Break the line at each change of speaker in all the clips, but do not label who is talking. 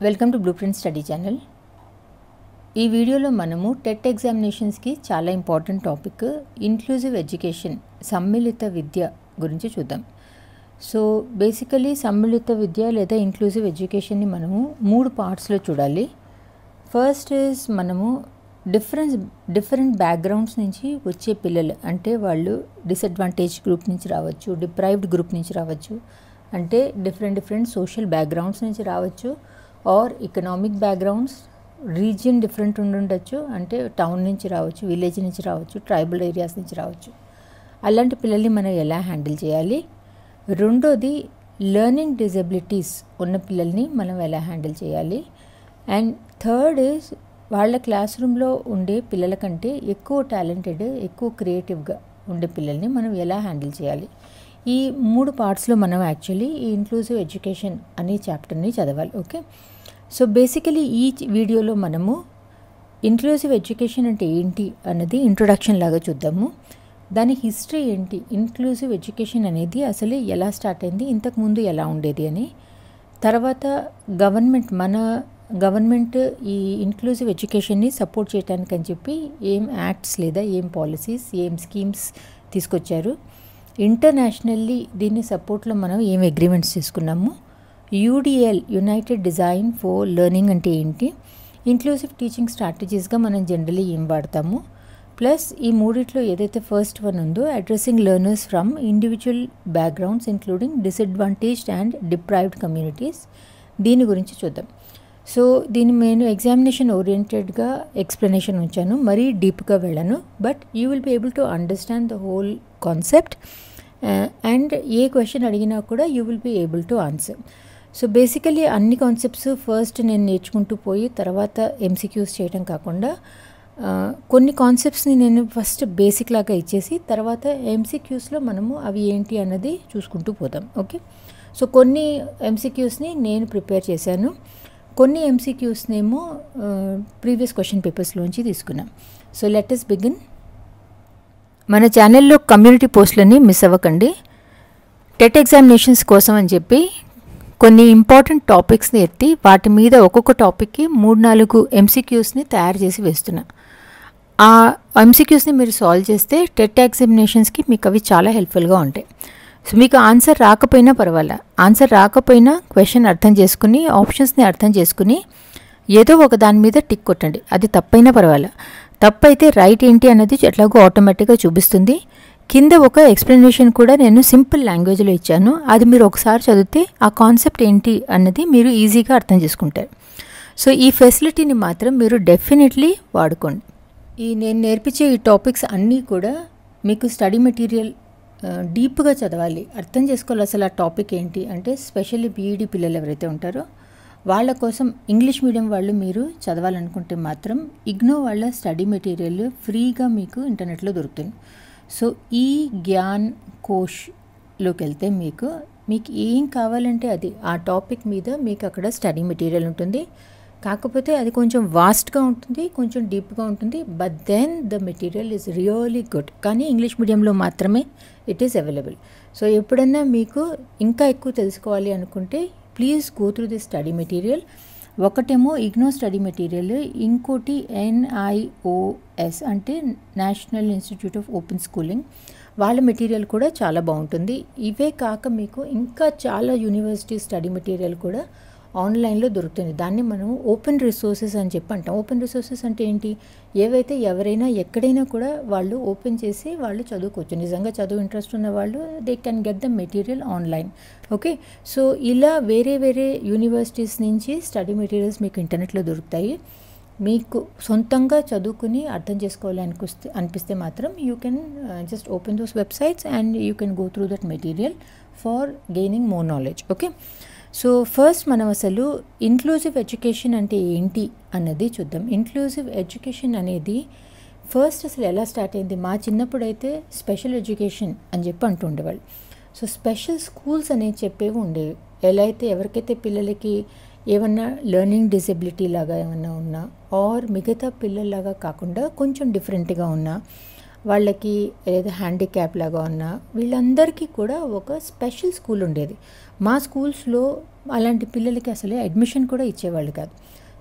Welcome to blue print study channel. ఈ వీడియోలో మనము టెట్ ఎగ్జామినేషన్స్కి చాలా ఇంపార్టెంట్ టాపిక్ ఇంక్లూజివ్ ఎడ్యుకేషన్ సమ్మిళిత విద్య గురించి చూద్దాం. సో బేసికలీ సమ్మిళిత విద్య లేదా ఇంక్లూజివ్ ఎడ్యుకేషన్ని మనము 3 పార్ట్స్లో చూడాలి. ఫస్ట్ ఈజ్ మనము డిఫరెంట్ బ్యాక్గ్రౌండ్స్ నుంచి వచ్చే పిల్లలు, అంటే వాళ్ళు డిసడ్వాంటేజ్ గ్రూప్ నుంచి రావచ్చు, డిప్రైవ్డ్ గ్రూప్ నుంచి రావచ్చు, అంటే డిఫరెంట్ సోషల్ బ్యాక్గ్రౌండ్స్ నుంచి రావచ్చు, are economic backgrounds, region different ఉండొచ్చు, అంటే టౌన్ నుంచి రావచ్చు, విలేజ్ నుంచి రావచ్చు, ట్రైబల్ ఏరియాస్ నుంచి రావచ్చు. అలాంటి పిల్లల్ని మనం ఎలా హ్యాండిల్ చేయాలి? రెండోది లెర్నింగ్ డిజబిలిటీస్ ఉన్న పిల్లల్ని మనం ఎలా హ్యాండిల్ చేయాలి? అండ్ థర్డ్ ఈజ్ వాళ్ళ క్లాస్ రూమ్లో ఉండే పిల్లల కంటే ఎక్కువ టాలెంటెడ్, ఎక్కువ క్రియేటివ్గా ఉండే పిల్లల్ని మనం ఎలా హ్యాండిల్ చేయాలి? ఈ 3 పార్ట్స్లో మనం యాక్చువల్లీ ఈ ఇంక్లూజివ్ ఎడ్యుకేషన్ అనే చాప్టర్ని చదవాలి. ఓకే, సో బేసికలీ ఈ వీడియోలో మనము ఇంక్లూజివ్ ఎడ్యుకేషన్ అంటే ఏంటి అన్నది ఇంట్రొడక్షన్ లాగా చూద్దాము. దాని హిస్టరీ ఏంటి, ఇంక్లూజివ్ ఎడ్యుకేషన్ అనేది అసలు ఎలా స్టార్ట్ అయింది, ఇంతకుముందు ఎలా ఉండేది అని, తర్వాత మన గవర్నమెంట్ ఈ ఇంక్లూజివ్ ఎడ్యుకేషన్ని సపోర్ట్ చేయడానికి అని చెప్పి ఏం యాక్ట్స్ లేదా ఏం పాలసీస్, ఏం స్కీమ్స్ తీసుకొచ్చారు, ఇంటర్నేషనల్లీ దీన్ని సపోర్ట్లో మనం ఏం అగ్రిమెంట్స్ చేసుకున్నాము, UDL United design for learning అంటే ఏంటి, ఇంక్లూజివ్ టీచింగ్ స్ట్రాటజీస్గా మనం జనరలీ ఏం వాడతాము, ప్లస్ ఈ మూడిట్లో ఏదైతే ఫస్ట్ వన్ ఉందో addressing learners from individual backgrounds including disadvantaged and deprived communities, దీని గురించి చూద్దాం. సో దీన్ని నేను ఎగ్జామినేషన్ ఓరియంటెడ్గా ఎక్స్ప్లెనేషన్ ఉంచాను, మరీ డీప్గా వెళ్ళాను, but you will be able to understand the whole concept and A question అడిగినా కూడా you will be able to answer. So basically అన్ని కాన్సెప్ట్స్ ఫస్ట్ నేను నేర్చుకుంటూ పోయి తర్వాత ఎంసీక్యూస్ చేయడం కాకుండా కొన్ని కాన్సెప్ట్స్ని నేను ఫస్ట్ బేసిక్ లాగా ఇచ్చేసి తర్వాత ఎంసీక్యూస్లో మనము అవి ఏంటి అన్నది చూసుకుంటూ పోదాం. ఓకే, సో కొన్ని ఎంసీక్యూస్ని నేను ప్రిపేర్ చేశాను, కొన్ని ఎంసీక్యూస్నేమో ప్రీవియస్ క్వశ్చన్ పేపర్స్లోంచి తీసుకున్నాం. So let us begin. మన ఛానల్లో కమ్యూనిటీ పోస్టులని మిస్ అవ్వకండి. టెట్ ఎగ్జామినేషన్స్ కోసం అని చెప్పి కొన్ని ఇంపార్టెంట్ టాపిక్స్ని ఎత్తి వాటి మీద ఒక్కొక్క టాపిక్కి 3-4 ఎంసీక్యూస్ని తయారు చేసి వేస్తున్నా. ఆ ఎంసీక్యూస్ని మీరు సాల్వ్ చేస్తే టెట్ ఎగ్జామినేషన్స్కి మీకు అవి చాలా హెల్ప్ఫుల్గా ఉంటాయి. సో మీకు ఆన్సర్ రాకపోయినా పర్వాలా, ఆన్సర్ రాకపోయినా క్వశ్చన్ అర్థం చేసుకుని ఆప్షన్స్ని అర్థం చేసుకుని ఏదో ఒక దాని మీద టిక్ కొట్టండి, అది తప్పైనా పర్వాలా. తప్పైతే రైట్ ఏంటి అన్నది ఎట్లాగో ఆటోమేటిక్గా చూపిస్తుంది. కింద ఒక ఎక్స్ప్లెనేషన్ కూడా నేను సింపుల్ లాంగ్వేజ్లో ఇచ్చాను, అది మీరు ఒకసారి చదివితే ఆ కాన్సెప్ట్ ఏంటి అన్నది మీరు ఈజీగా అర్థం చేసుకుంటారు. సో ఈ ఫెసిలిటీని మాత్రం మీరు డెఫినెట్లీ వాడుకోండి. నేను నేర్పించే ఈ టాపిక్స్ అన్నీ కూడా మీకు స్టడీ మెటీరియల్ డీప్గా చదవాలి, అర్థం చేసుకోవాలి అసలు ఆ టాపిక్ ఏంటి అంటే, స్పెషల్లీ బీఈడీ పిల్లలు ఎవరైతే ఉంటారో వాళ్ళ కోసం ఇంగ్లీష్ మీడియం వాళ్ళు మీరు చదవాలనుకుంటే మాత్రం ఇగ్నో వాళ్ళ స్టడీ మెటీరియల్ ఫ్రీగా మీకు ఇంటర్నెట్లో దొరుకుతుంది. సో ఈ జ్ఞాన్ కోష్లోకి వెళ్తే మీకు ఏం కావాలంటే అది ఆ టాపిక్ మీద మీకు అక్కడ స్టడీ మెటీరియల్ ఉంటుంది. కాకపోతే అది కొంచెం వాస్ట్గా ఉంటుంది, కొంచెం డీప్గా ఉంటుంది, but then the material is really good. కానీ ఇంగ్లీష్ మీడియంలో మాత్రమే ఇట్ ఈస్ అవైలబుల్. సో ఎప్పుడన్నా మీకు ఇంకా ఎక్కువ తెలుసుకోవాలి అనుకుంటే please go through the study material. ఒకటేమో ఇగ్నో స్టడీ మెటీరియల్, ఇంకోటి NIOS అంటే national institute of open schooling, వాళ్ళ మెటీరియల్ కూడా చాలా బాగుంటుంది. ఇవే కాక మీకు ఇంకా చాలా యూనివర్సిటీ స్టడీ మెటీరియల్ కూడా ఆన్లైన్లో దొరుకుతుంది. దాన్ని మనం ఓపెన్ రిసోర్సెస్ అని చెప్పి అంటాం. ఓపెన్ రిసోర్సెస్ అంటే ఏంటి, ఏవైతే ఎవరైనా ఎక్కడైనా కూడా వాళ్ళు ఓపెన్ చేసి వాళ్ళు చదువుకోవచ్చు. నిజంగా చదువు ఇంట్రెస్ట్ ఉన్న వాళ్ళు they can get the material online. Okay, so ఇలా వేరే యూనివర్సిటీస్ నుంచి స్టడీ మెటీరియల్స్ మీకు ఇంటర్నెట్లో దొరుకుతాయి. మీకు సొంతంగా చదువుకుని అర్థం చేసుకోవాలి అనిపిస్తే మాత్రం you can just open those websites and you can go through that material for gaining more knowledge. Okay, so first మనం అసలు ఇంక్లూజివ్ ఎడ్యుకేషన్ అంటే ఏంటి అన్నది చూద్దాం. ఇంక్లూజివ్ ఎడ్యుకేషన్ అనేది ఫస్ట్ అసలు ఎలా స్టార్ట్ అయింది, మా చిన్నప్పుడు అయితే స్పెషల్ ఎడ్యుకేషన్ అని చెప్పి అంటుండేవాళ్ళు. సో స్పెషల్ స్కూల్స్ అనేవి చెప్పేవి ఉండేవి. ఎలా అయితే ఎవరికైతే పిల్లలకి ఏమన్నా లెర్నింగ్ డిసెబిలిటీ లాగా ఏమన్నా ఉన్నా, ఆర్ మిగతా పిల్లల్లాగా కాకుండా కొంచెం డిఫరెంట్గా ఉన్నా, వాళ్ళకి ఏదో హ్యాండిక్యాప్ లాగా ఉన్నా, వీళ్ళందరికీ కూడా ఒక స్పెషల్ స్కూల్ ఉండేది. మా స్కూల్స్లో అలాంటి పిల్లలకి అసలు అడ్మిషన్ కూడా ఇచ్చేవాళ్ళు కాదు.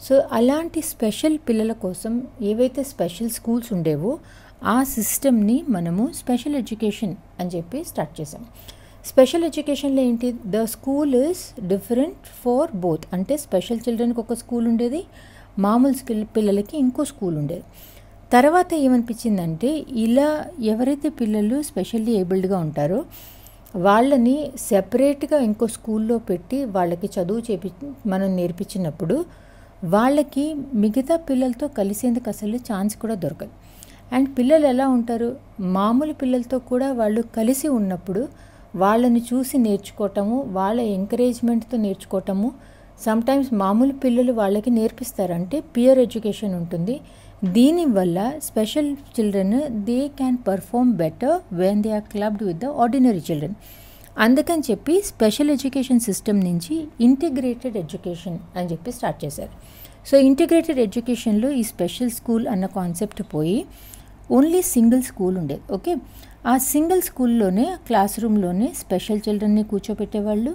సో అలాంటి స్పెషల్ పిల్లల కోసం ఏవైతే స్పెషల్ స్కూల్స్ ఉండేవో ఆ సిస్టమ్ని మనము స్పెషల్ ఎడ్యుకేషన్ అని చెప్పి స్టార్ట్ చేసాం. స్పెషల్ ఎడ్యుకేషన్లో ఏంటి, the school is different for both. అంటే స్పెషల్ చిల్డ్రన్కి ఒక స్కూల్ ఉండేది, మామూలు పిల్లలకి ఇంకో స్కూల్ ఉండేది. తర్వాత ఏమనిపించిందంటే, ఇలా ఎవరైతే పిల్లలు స్పెషల్లీ ఏబుల్డ్గా ఉంటారో వాళ్ళని సెపరేట్గా ఇంకో స్కూల్లో పెట్టి వాళ్ళకి చదువు మనం నేర్పించినప్పుడు వాళ్ళకి మిగతా పిల్లలతో కలిసేందుకు అసలు ఛాన్స్ కూడా దొరకదు. అండ్ పిల్లలు ఎలా ఉంటారు, మామూలు పిల్లలతో కూడా వాళ్ళు కలిసి ఉన్నప్పుడు వాళ్ళని చూసి నేర్చుకోవటము, వాళ్ళ ఎంకరేజ్మెంట్తో నేర్చుకోవటము. సమ్టైమ్స్ మామూలు పిల్లలు వాళ్ళకి నేర్పిస్తారు, అంటే పియర్ ఎడ్యుకేషన్ ఉంటుంది. దీనివల్ల special children they can perform better when they are clubbed with the ordinary children. అందుకని చెప్పి స్పెషల్ ఎడ్యుకేషన్ సిస్టమ్ నుంచి ఇంటిగ్రేటెడ్ ఎడ్యుకేషన్ అని చెప్పి స్టార్ట్ చేశారు. సో ఇంటిగ్రేటెడ్ ఎడ్యుకేషన్లో ఈ స్పెషల్ స్కూల్ అన్న కాన్సెప్ట్ పోయి ఓన్లీ సింగిల్ స్కూల్ ఉండేది. ఓకే, ఆ సింగిల్ స్కూల్లోనే క్లాస్ రూమ్లోనే స్పెషల్ చిల్డ్రన్ని కూర్చోబెట్టేవాళ్ళు,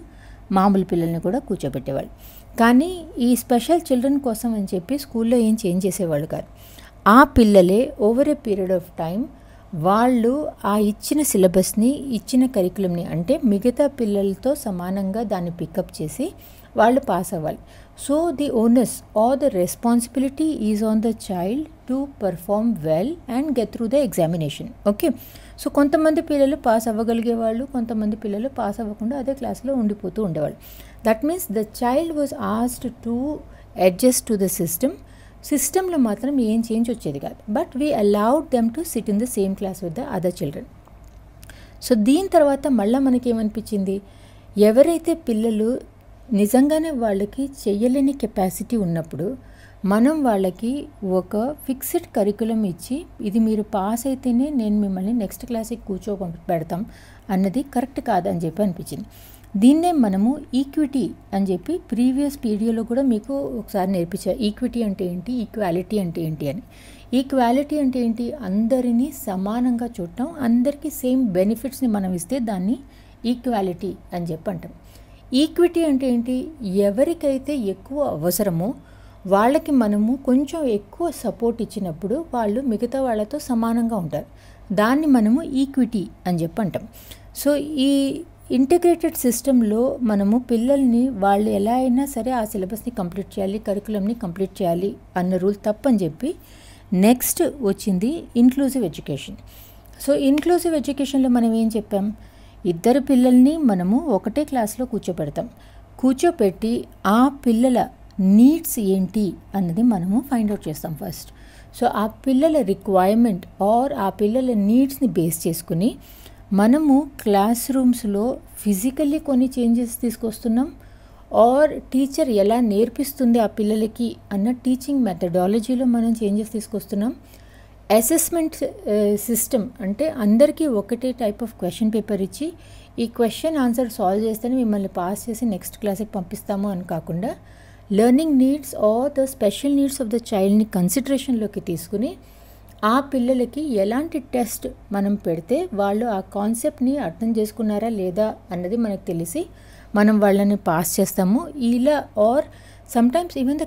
మామూలు పిల్లల్ని కూడా కూర్చోబెట్టేవాళ్ళు. కానీ ఈ స్పెషల్ చిల్డ్రన్ కోసం అని చెప్పి స్కూల్లో ఏం చేంజ్ చేసేవాళ్ళు కాదు. ఆ పిల్లలే over a period of time వాళ్ళు ఆ ఇచ్చిన సిలబస్ని, ఇచ్చిన కరికులంని, అంటే మిగతా పిల్లలతో సమానంగా దాన్ని పికప్ చేసి వాళ్ళు పాస్ అవ్వాలి. So the onus or the responsibility is on the child to perform well and get through the examination. Okay, so కొంతమంది పిల్లలు పాస్ అవ్వగలిగేవాళ్ళు, కొంతమంది పిల్లలు పాస్ అవ్వకుండా అదే క్లాస్లో ఉండిపోతూ ఉండేవాళ్ళు. That means the child was asked to adjust to the సిస్టంలో మాత్రం ఏం చేంజ్ వచ్చేది కాదు. But we allowed them to SIT in the same class with the other children. So దీని తర్వాత మళ్ళీ మనకేమనిపించింది, ఎవరైతే పిల్లలు నిజంగానే వాళ్ళకి చెయ్యలేని కెపాసిటీ ఉన్నప్పుడు మనం వాళ్ళకి ఒక ఫిక్స్డ్ కరికులం ఇచ్చి ఇది మీరు పాస్ అయితేనే నేను మిమ్మల్ని నెక్స్ట్ క్లాస్కి కూర్చోబెడతాం అన్నది కరెక్ట్ కాదని చెప్పి అనిపించింది. దీన్నే మనము ఈక్విటీ అని చెప్పి ప్రీవియస్ పీడియోలో కూడా మీకు ఒకసారి నేర్పించారు. ఈక్విటీ అంటే ఏంటి, ఈక్వాలిటీ అంటే ఏంటి అని. ఈక్వాలిటీ అంటే ఏంటి, అందరినీ సమానంగా చూడటం, అందరికీ సేమ్ బెనిఫిట్స్ని మనం ఇస్తే దాన్ని ఈక్వాలిటీ అని చెప్పి అంటాం. ఈక్విటీ అంటే ఏంటి, ఎవరికైతే ఎక్కువ అవసరమో వాళ్ళకి మనము కొంచెం ఎక్కువ సపోర్ట్ ఇచ్చినప్పుడు వాళ్ళు మిగతా వాళ్ళతో సమానంగా ఉంటారు. దాన్ని మనము ఈక్విటీ అని చెప్పి అంటాం. సో ఈ ఇంటిగ్రేటెడ్ సిస్టంలో మనము పిల్లల్ని వాళ్ళు ఎలా అయినా సరే ఆ సిలబస్ని కంప్లీట్ చేయాలి, కరికులంని కంప్లీట్ చేయాలి అన్న రూల్ తప్పని చెప్పి నెక్స్ట్ వచ్చింది ఇంక్లూజివ్ ఎడ్యుకేషన్. సో ఇంక్లూజివ్ ఎడ్యుకేషన్లో మనం ఏం చెప్పాం, ఇద్దరు పిల్లల్ని మనము ఒకటే క్లాస్లో కూర్చోపెట్టి ఆ పిల్లల నీడ్స్ ఏంటి అన్నది మనము ఫైండ్ అవుట్ చేస్తాం ఫస్ట్. సో ఆ పిల్లల రిక్వైర్మెంట్ ఆర్ ఆ పిల్లల నీడ్స్ని బేస్ చేసుకుని మనము క్లాస్ రూమ్స్లో ఫిజికల్లీ కొన్ని చేంజెస్ తీసుకొస్తున్నాం, ఆర్ టీచర్ ఎలా నేర్పిస్తుంది ఆ పిల్లలకి అన్న టీచింగ్ మెథడాలజీలో మనం చేంజెస్ తీసుకొస్తున్నాం. అసెస్మెంట్ సిస్టమ్ అంటే అందరికీ ఒకటే టైప్ ఆఫ్ క్వశ్చన్ పేపర్ ఇచ్చి ఈ క్వశ్చన్ ఆన్సర్ సాల్వ్ చేస్తేనే మిమ్మల్ని పాస్ చేసి నెక్స్ట్ క్లాస్కి పంపిస్తాము అని కాకుండా learning needs or the special needs of the చైల్డ్ని కన్సిడరేషన్లోకి తీసుకుని ఆ పిల్లలకి ఎలాంటి టెస్ట్ మనం పెడితే వాళ్ళు ఆ కాన్సెప్ట్ని అర్థం చేసుకున్నారా లేదా అన్నది మనకు తెలిసి మనం వాళ్ళని పాస్ చేస్తాము. ఇలా or sometimes even the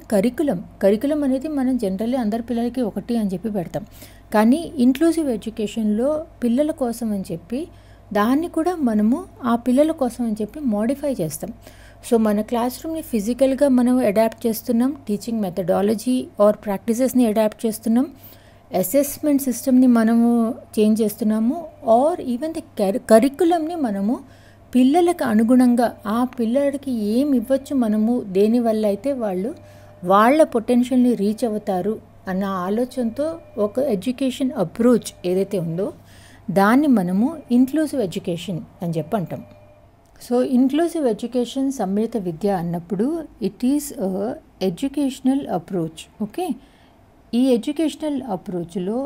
curriculum అనేది మనం జనరల్లీ అందరి పిల్లలకి ఒకటి అని చెప్పి పెడతాం. కానీ ఇంక్లూజివ్ ఎడ్యుకేషన్లో పిల్లల కోసం అని చెప్పి దాన్ని కూడా మనము ఆ పిల్లల కోసం అని చెప్పి మోడిఫై చేస్తాం. సో మన క్లాస్ రూమ్ని ఫిజికల్గా మనం అడాప్ట్ చేస్తున్నాం, టీచింగ్ మెథడాలజీ ఆర్ ప్రాక్టీసెస్ని అడాప్ట్ చేస్తున్నాం, అసెస్మెంట్ సిస్టమ్ని మనము చేంజ్ చేస్తున్నాము, ఆర్ ఈవెన్ ద కరికులంని మనము పిల్లలకు అనుగుణంగా ఆ పిల్లలకి ఏమి ఇవ్వచ్చు మనము, దేనివల్ల అయితే వాళ్ళు వాళ్ళ పొటెన్షియల్ని రీచ్ అవుతారు అన్న ఆలోచనతో ఒక ఎడ్యుకేషన్ అప్రోచ్ ఏదైతే ఉందో దాన్ని మనము ఇంక్లూజివ్ ఎడ్యుకేషన్ అని చెప్పి అంటాం. సో ఇంక్లూజివ్ ఎడ్యుకేషన్ సమ్మిళిత విద్య అన్నప్పుడు it is educational approach. Okay, ఈ ఎడ్యుకేషనల్ అప్రోచ్లో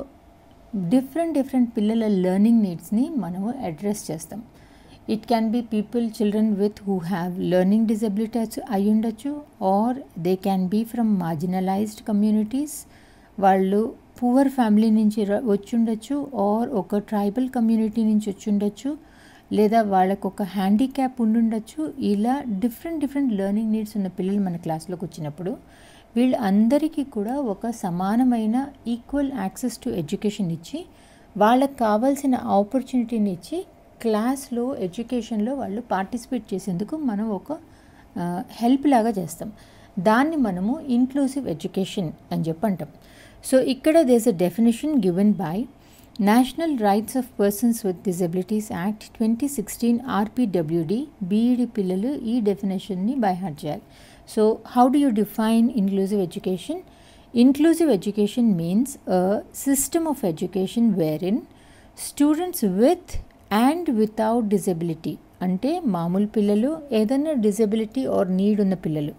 డిఫరెంట్ పిల్లల లెర్నింగ్ నీడ్స్ని మనము అడ్రస్ చేస్తాం. It can be children with who have learning disability అయి ఉండొచ్చు, or they can be from marginalized communities, వాళ్ళు పువర్ ఫ్యామిలీ నుంచి వచ్చి ఉండొచ్చు, ఆర్ ఒక ట్రైబల్ కమ్యూనిటీ నుంచి వచ్చి ఉండొచ్చు, లేదా వాళ్ళకు ఒక హ్యాండిక్యాప్ ఉండుండొచ్చు. ఇలా డిఫరెంట్ లెర్నింగ్ నీడ్స్ ఉన్న పిల్లలు మన క్లాస్లోకి వచ్చినప్పుడు వీళ్ళందరికీ కూడా ఒక సమానమైన ఈక్వల్ యాక్సెస్ టు ఎడ్యుకేషన్ ఇచ్చి వాళ్ళకి కావాల్సిన ఆపర్చునిటీని ఇచ్చి క్లాస్లో ఎడ్యుకేషన్లో వాళ్ళు పార్టిసిపేట్ చేసేందుకు మనం ఒక హెల్ప్ లాగా చేస్తాం. దాన్ని మనము ఇంక్లూసివ్ ఎడ్యుకేషన్ అని చెప్పి అంటాం. సో ఇక్కడ does a definition given by national rights of persons with disabilities act 2016 RPWD. BEd పిల్లలు ఈ డెఫినేషన్ని బై హార్ట్ చేయాలి. So how do you define inclusive education? Inclusive education means a system of education wherein students with and without disability, అంటే మామూలు పిల్లలు ఏదైనా disability are need ఉన్న పిల్లలు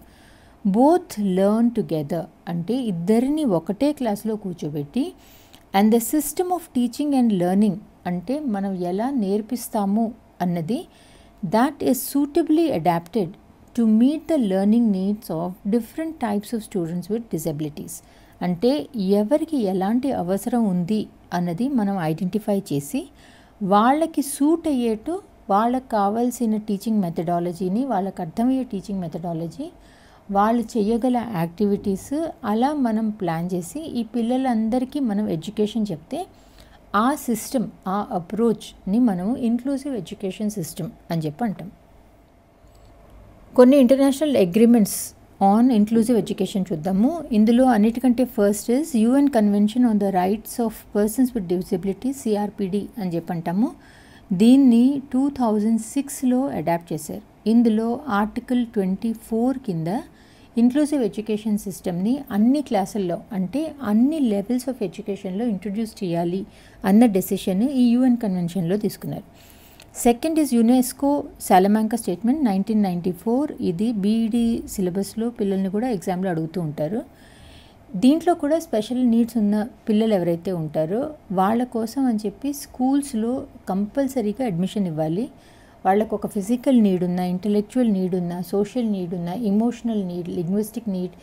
బోత్ లెర్న్ టుగెదర్, అంటే ఇద్దరిని ఒకటే క్లాస్లో కూర్చోబెట్టి and the system of teaching and learning, అంటే మనం ఎలా నేర్పిస్తాము అన్నది that is suitably adapted to meet the learning needs of different types of students with disabilities. అంటే ఎవరికి ఎలాంటి అవసరం ఉంది అన్నది మనం ఐడెంటిఫై చేసి వాళ్ళకి సూట్ అయ్యేట్టు వాళ్ళకి కావాల్సిన టీచింగ్ మెథడాలజీని, వాళ్ళకి అర్థమయ్యే టీచింగ్ మెథడాలజీ, వాళ్ళు చేయగల యాక్టివిటీస్ అలా మనం ప్లాన్ చేసి ఈ పిల్లలందరికీ మనం ఎడ్యుకేషన్ చెప్తే ఆ సిస్టమ్, ఆ అప్రోచ్ని మనము ఇంక్లూసివ్ ఎడ్యుకేషన్ సిస్టమ్ అని చెప్పి అంటాం. కొన్ని international agreements on inclusive education చూద్దాము. ఇందులో అన్నిటికంటే first is UN convention on the rights of persons with disability, CRPD అని చెప్పి అంటాము. దీన్ని 2006లో అడాప్ట్ చేశారు. ఇందులో ఆర్టికల్ 24 కింద ఇంక్లూసివ్ ఎడ్యుకేషన్ సిస్టమ్ని అన్ని క్లాసుల్లో, అంటే అన్ని లెవెల్స్ ఆఫ్ ఎడ్యుకేషన్లో ఇంట్రడ్యూస్ చేయాలి అన్న డెసిషన్ ఈ UN కన్వెన్షన్లో తీసుకున్నారు. Second is UNESCO Salamanca statement 1994. ఇది బీఈడి సిలబస్లో పిల్లల్ని కూడా ఎగ్జామ్లో అడుగుతూ ఉంటారు. దీంట్లో కూడా స్పెషల్ నీడ్స్ ఉన్న పిల్లలు ఎవరైతే ఉంటారో వాళ్ళ కోసం అని చెప్పి స్కూల్స్లో కంపల్సరీగా అడ్మిషన్ ఇవ్వాలి. వాళ్ళకు ఒక ఫిజికల్ నీడ్ ఉన్న, ఇంటలెక్చువల్ నీడ్ ఉన్న, సోషల్ నీడ్ ఉన్న, ఇమోషనల్ నీడ్, లింగ్విస్టిక్ నీడ్,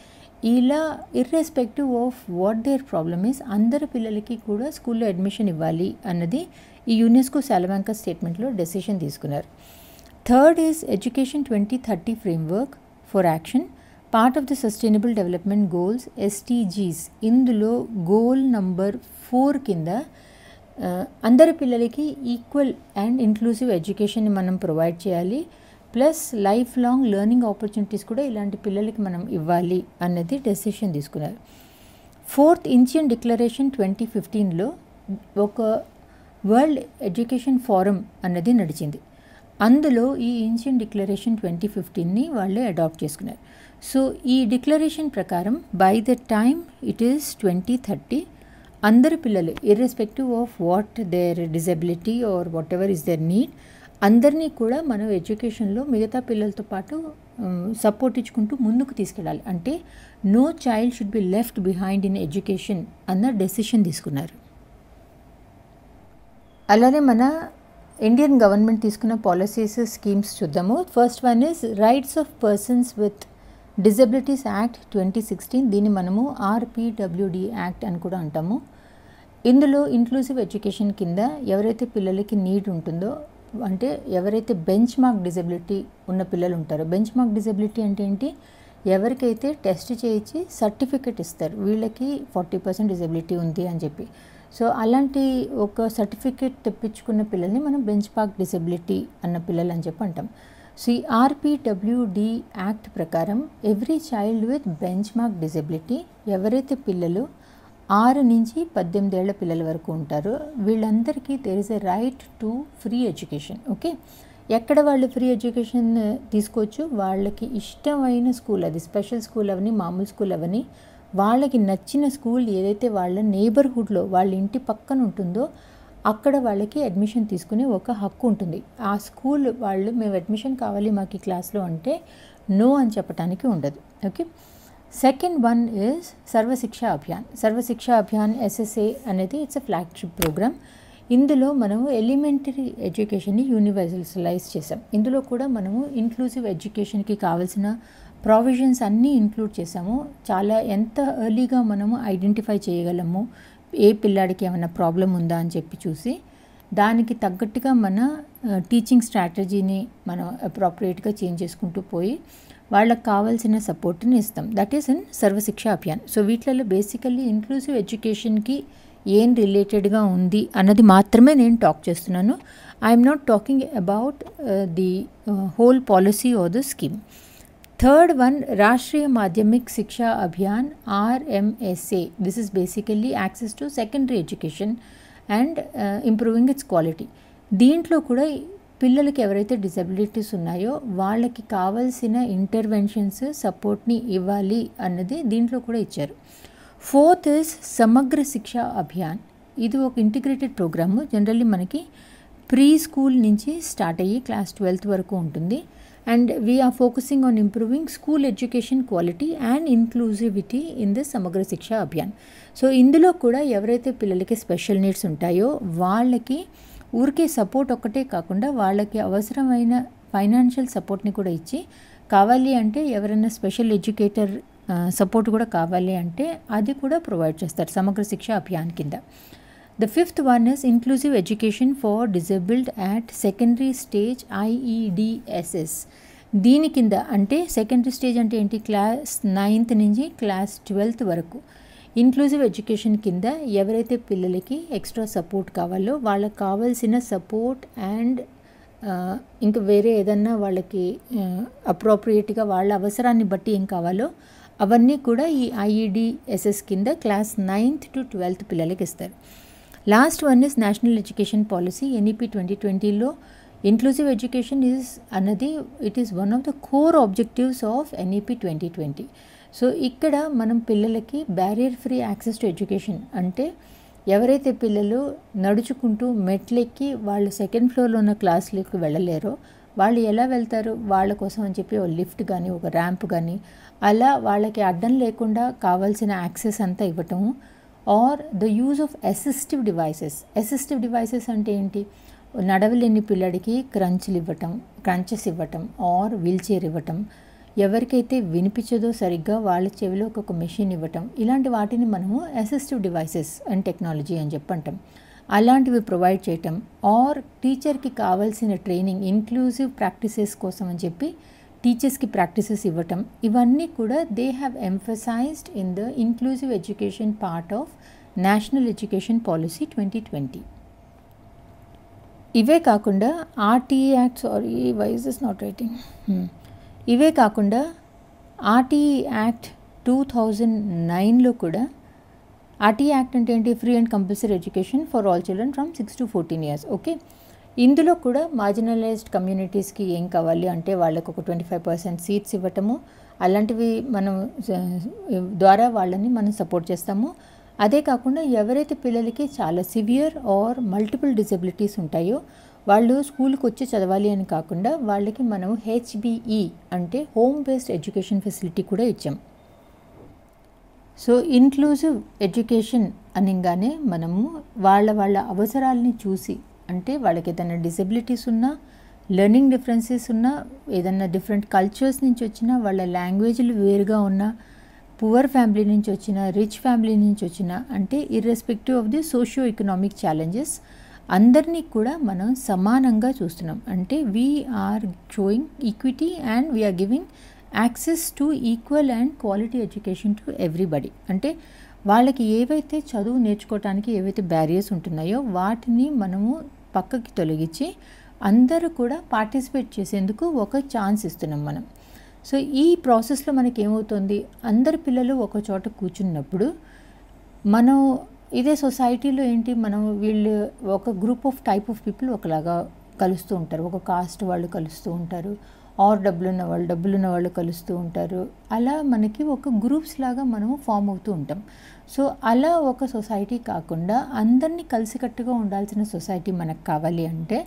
ఇలా irrespective of what there problem is అందరి పిల్లలకి కూడా స్కూల్లో అడ్మిషన్ ఇవ్వాలి అన్నది ఈ యునెస్కో సాలమాంకా స్టేట్మెంట్లో డెసిషన్ తీసుకున్నారు. Third is education 2030 framework for action, part of the sustainable development goals SDGs. ఇందులో గోల్ నంబర్ 4 కింద అందరి పిల్లలకి ఈక్వల్ అండ్ ఇంక్లూసివ్ ఎడ్యుకేషన్ని మనం ప్రొవైడ్ చేయాలి, plus life long learning opportunities కూడా ఇలాంటి పిల్లలకి మనం ఇవ్వాలి అన్నది డెసిషన్ తీసుకున్నారు. ఫోర్త్, ఇంచియన్ డిక్లరేషన్ 2015లో ఒక వరల్డ్ ఎడ్యుకేషన్ ఫోరం అన్నది నడిచింది. అందులో ఈ ఇంచియన్ డిక్లరేషన్ 2015ని వాళ్ళే అడాప్ట్ చేసుకున్నారు. సో ఈ డిక్లరేషన్ ప్రకారం by the time it is 2030 అందరి పిల్లలు irrespective of what their disability or whatever is their need, అందరినీ కూడా మనం ఎడ్యుకేషన్లో మిగతా పిల్లలతో పాటు సపోర్ట్ ఇచ్చుకుంటూ ముందుకు తీసుకెళ్ళాలి. అంటే no child should be left behind in education అన్న డెసిషన్ తీసుకున్నారు. అలానే మన ఇండియన్ గవర్నమెంట్ తీసుకున్న పాలసీస్, స్కీమ్స్ చూద్దాము. First one is rights of persons with disabilities act 2016. దీన్ని మనము RPWD యాక్ట్ అని కూడా అంటాము. ఇందులో ఇంక్లూసివ్ ఎడ్యుకేషన్ కింద ఎవరైతే పిల్లలకి నీడ్ ఉంటుందో, అంటే ఎవరైతే బెంచ్ మార్క్ డిజబిలిటీ ఉన్న పిల్లలు ఉంటారో, బెంచ్ మార్క్ డిజబిలిటీ అంటే ఏంటి, ఎవరికైతే టెస్ట్ చేయించి సర్టిఫికెట్ ఇస్తారు వీళ్ళకి 40% డిజబిలిటీ ఉంది అని చెప్పి. సో అలాంటి ఒక సర్టిఫికేట్ తెప్పించుకున్న పిల్లల్ని మనం బెంచ్ మార్క్ డిజబిలిటీ అన్న పిల్లలు అని చెప్పి అంటాం. సో ఈ RPWD యాక్ట్ ప్రకారం every child with bench mark disability, ఎవరైతే పిల్లలు 6 నుంచి 18 ఏళ్ల పిల్లల వరకు ఉంటారో వీళ్ళందరికీ there is a right to free education. Okay, ఎక్కడ వాళ్ళు ఫ్రీ ఎడ్యుకేషన్ తీసుకోవచ్చు, వాళ్ళకి ఇష్టమైన స్కూల్, అది స్పెషల్ స్కూల్ అవని, మామూలు స్కూల్ అవని, వాళ్ళకి నచ్చిన స్కూల్ ఏదైతే వాళ్ళ నేబర్హుడ్లో వాళ్ళ ఇంటి పక్కన ఉంటుందో అక్కడ వాళ్ళకి అడ్మిషన్ తీసుకునే ఒక హక్కు ఉంటుంది. ఆ స్కూల్ వాళ్ళు మేము అడ్మిషన్ కావాలి మాకు ఈ క్లాస్లో అంటే నో అని చెప్పడానికి ఉండదు. Okay, second one is Sarva Shiksha Abhiyan. Sarva Shiksha Abhiyan SSA అనేది ఇట్స్ ఎ ఫ్లాగ్షిప్ ప్రోగ్రామ్. ఇందులో మనము ఎలిమెంటరీ ఎడ్యుకేషన్ని యూనివర్సలైజ్ చేసాం. ఇందులో కూడా మనము ఇంక్లూసివ్ ఎడ్యుకేషన్కి కావాల్సిన ప్రావిజన్స్ అన్నీ ఇంక్లూడ్ చేసాము. చాలా ఎంత ఎర్లీగా మనము ఐడెంటిఫై చేయగలము, ఏ పిల్లాడికి ఏమైనా ప్రాబ్లం ఉందా అని చెప్పి చూసి దానికి తగ్గట్టుగా మన టీచింగ్ స్ట్రాటజీని మనం అప్రాప్రియేట్గా చేంజ్ చేసుకుంటూ పోయి వాళ్ళకి కావాల్సిన సపోర్ట్ని ఇస్తాం. That is in Sarva Shiksha Abhiyan. So వీటిలలో బేసికల్లీ ఇంక్లూజివ్ ఎడ్యుకేషన్కి ఏం రిలేటెడ్గా ఉంది అన్నది మాత్రమే నేను టాక్ చేస్తున్నాను. I'm not talking about the whole policy or the scheme. Third one, Rashtriya Madhyamik Shiksha Abhiyan RMSA. This is basically access to secondary education and improving its quality. దీంట్లో కూడా పిల్లలకి ఎవరైతే డిజబిలిటీస్ ఉన్నాయో వాళ్ళకి కావాల్సిన ఇంటర్వెన్షన్స్ సపోర్ట్ని ఇవ్వాలి అన్నది దీంట్లో కూడా ఇచ్చారు. ఫోర్త్ ఇస్ సమగ్ర శిక్ష అభియాన్. ఇది ఒక ఇంటిగ్రేటెడ్ ప్రోగ్రాము. జనరల్లీ మనకి ప్రీ స్కూల్ నుంచి స్టార్ట్ అయ్యి క్లాస్ 12th వరకు ఉంటుంది. And we are focusing on improving school education quality and inclusivity in the Samagra Shiksha Abhiyan. So ఇందులో కూడా ఎవరైతే పిల్లలకి స్పెషల్ నీడ్స్ ఉంటాయో వాళ్ళకి ఊరికే సపోర్ట్ ఒక్కటే కాకుండా వాళ్ళకి అవసరమైన ఫైనాన్షియల్ సపోర్ట్ని కూడా ఇచ్చి, కావాలి అంటే ఎవరైనా స్పెషల్ ఎడ్యుకేటర్ సపోర్ట్ కూడా కావాలి అంటే అది కూడా ప్రొవైడ్ చేస్తారు సమగ్ర శిక్ష అభియాన్ కింద. The fifth one is inclusive education for disabled at secondary stage IEDSS. దీని కింద అంటే సెకండరీ స్టేజ్ అంటే ఏంటి, క్లాస్ 9th నుంచి క్లాస్ 12th వరకు ఇంక్లూజివ్ ఎడ్యుకేషన్ కింద ఎవరైతే పిల్లలకి ఎక్స్ట్రా సపోర్ట్ కావాలో వాళ్ళకి కావాల్సిన సపోర్ట్ అండ్ ఇంకా వేరే ఏదన్నా వాళ్ళకి అప్రోప్రియేట్గా వాళ్ళ అవసరాన్ని బట్టి ఏం కావాలో అవన్నీ కూడా ఈ IEDSS కింద క్లాస్ 9th to 12th పిల్లలకి ఇస్తారు. Last one is national education policy NEP 2020లో ఇంక్లూజివ్ ఎడ్యుకేషన్ ఈజ్ అన్నది it is one of the core objectives of NEP 2020. So ఇక్కడ మనం పిల్లలకి barrier free access to education అంటే ఎవరైతే పిల్లలు నడుచుకుంటూ మెట్లెక్కి వాళ్ళు 2nd ఫ్లోర్లో ఉన్న క్లాసులకు వెళ్ళలేరో వాళ్ళు ఎలా వెళ్తారు, వాళ్ళ కోసం అని చెప్పి ఒక లిఫ్ట్ కానీ ఒక ర్యాంప్ కానీ అలా వాళ్ళకి అడ్డం లేకుండా కావాల్సిన యాక్సెస్ అంతా ఇవ్వటము. Or the use of assistive devices అంటే ఏంటి, నడవలేని పిల్లడికి క్రంచెస్ ఇవ్వటం ఆర్ వీల్ చైర్ ఇవ్వటం, ఎవరికైతే వినిపించదో సరిగ్గా వాళ్ళ చెవిలో ఒక మెషిన్ ఇవ్వటం, ఇలాంటి వాటిని మనము అసిస్టివ్ డివైసెస్ అండ్ టెక్నాలజీ అని చెప్పంటాం. అలాంటివి ప్రొవైడ్ చేయటం ఆర్ టీచర్కి కావాల్సిన ట్రైనింగ్ ఇంక్లూజివ్ ప్రాక్టీసెస్ కోసం అని చెప్పి టీచర్స్కి ప్రాక్టీసెస్ ఇవ్వటం, ఇవన్నీ కూడా they have emphasised in the inclusive education part of national education policy 2020. ఇవే కాకుండా RTE యాక్ట్ ఇవే కాకుండా RTE యాక్ట్ 2009లో కూడా RTE యాక్ట్ అంటే ఏంటి, free and compulsory education for all children from 6 to 14 years. Okay, ఇందులో కూడా మార్జినలైజ్డ్ కమ్యూనిటీస్కి ఏం కావాలి అంటే వాళ్ళకు ఒక 25% సీట్స్ ఇవ్వటము, అలాంటివి మనం ద్వారా వాళ్ళని మనం సపోర్ట్ చేస్తాము. అదే కాకుండా ఎవరైతే పిల్లలకి చాలా సివియర్ ఆర్ మల్టిపుల్ డిజబిలిటీస్ ఉంటాయో వాళ్ళు స్కూల్కి వచ్చి చదవాలి అని కాకుండా వాళ్ళకి మనం HBE అంటే హోమ్ బేస్డ్ ఎడ్యుకేషన్ ఫెసిలిటీ కూడా ఇచ్చాం. సో ఇన్క్లూజివ్ ఎడ్యుకేషన్ అనగానే మనము వాళ్ళ అవసరాలని చూసి, అంటే వాళ్ళకి ఏదైనా డిజబిలిటీస్ ఉన్నా, లెర్నింగ్ డిఫరెన్సెస్ ఉన్నా, ఏదైనా డిఫరెంట్ కల్చర్స్ నుంచి వచ్చినా, వాళ్ళ లాంగ్వేజ్లు వేరుగా ఉన్నా, పువర్ ఫ్యామిలీ నుంచి వచ్చిన, రిచ్ ఫ్యామిలీ నుంచి వచ్చిన, అంటే irrespective of the socio economic challenges అందరినీ కూడా మనం సమానంగా చూస్తున్నాం. అంటే we are showing equity and we are giving access to equal and quality education to everybody. అంటే వాళ్ళకి ఏవైతే చదువు నేర్చుకోవటానికి ఏవైతే బ్యారియర్స్ ఉంటున్నాయో వాటిని మనము పక్కకి తొలగించి అందరూ కూడా పార్టిసిపేట్ చేసేందుకు ఒక ఛాన్స్ ఇస్తున్నాం మనం. సో ఈ ప్రాసెస్లో మనకి ఏమవుతుంది, అందరు పిల్లలు ఒక చోట కూర్చున్నప్పుడు మనం ఇదే సొసైటీలో ఏంటి, మనం వీళ్ళు ఒక group of type of people ఒకలాగా కలుస్తూ ఉంటారు, ఒక కాస్ట్ వాళ్ళు కలుస్తూ ఉంటారు, ఆర్ డబ్బులున్న వాళ్ళు కలుస్తూ ఉంటారు. అలా మనకి ఒక గ్రూప్స్ లాగా మనము ఫామ్ అవుతూ ఉంటాం. సో అలా ఒక సొసైటీ కాకుండా అందరినీ కలిసికట్టుగా ఉండాల్సిన సొసైటీ మనకు కావాలి అంటే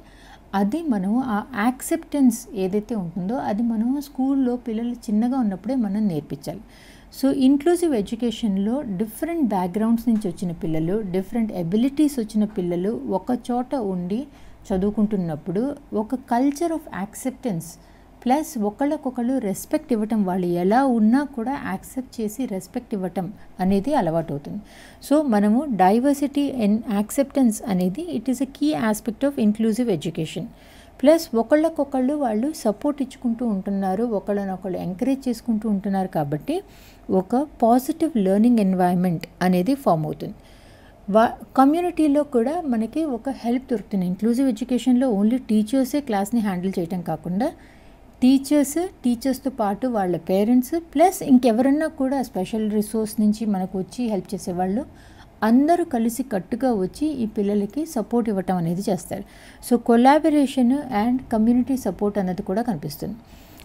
అది మనము ఆ యాక్సెప్టెన్స్ ఏదైతే ఉంటుందో అది మనము స్కూల్లో పిల్లలు చిన్నగా ఉన్నప్పుడే మనం నేర్పించాలి. సో ఇంక్లూజివ్ ఎడ్యుకేషన్లో డిఫరెంట్ బ్యాక్గ్రౌండ్స్ నుంచి వచ్చిన పిల్లలు, డిఫరెంట్ ఎబిలిటీస్ వచ్చిన పిల్లలు ఒక చోట ఉండి చదువుకుంటున్నప్పుడు ఒక కల్చర్ ఆఫ్ యాక్సెప్టెన్స్ ప్లస్ ఒకళ్ళకొకళ్ళు రెస్పెక్ట్ ఇవ్వటం, వాళ్ళు ఎలా ఉన్నా కూడా యాక్సెప్ట్ చేసి రెస్పెక్ట్ ఇవ్వటం అనేది అలవాటు అవుతుంది. సో మనము డైవర్సిటీ అండ్ యాక్సెప్టెన్స్ అనేది it is a key aspect of inclusive education. Plus ఒకళ్ళకొకళ్ళు వాళ్ళు సపోర్ట్ ఇచ్చుకుంటూ ఉంటున్నారు, ఒకళ్ళనొకళ్ళు ఎంకరేజ్ చేసుకుంటూ ఉంటున్నారు. కాబట్టి ఒక పాజిటివ్ లెర్నింగ్ ఎన్వైరన్మెంట్ అనేది ఫామ్ అవుతుంది. కమ్యూనిటీలో కూడా మనకి ఒక హెల్ప్ దొరుకుతుంది. ఇంక్లూజివ్ ఎడ్యుకేషన్లో ఓన్లీ టీచర్సే క్లాస్ని హ్యాండిల్ చేయటం కాకుండా టీచర్స్తో పాటు వాళ్ళ పేరెంట్స్ ప్లస్ ఇంకెవరన్నా కూడా స్పెషల్ రిసోర్స్ నుంచి మనకు వచ్చి హెల్ప్ చేసేవాళ్ళు అందరూ కలిసి కట్టుగా వచ్చి ఈ పిల్లలకి సపోర్ట్ ఇవ్వటం అనేది చేస్తారు. So collaboration and community support అన్నది కూడా కనిపిస్తుంది.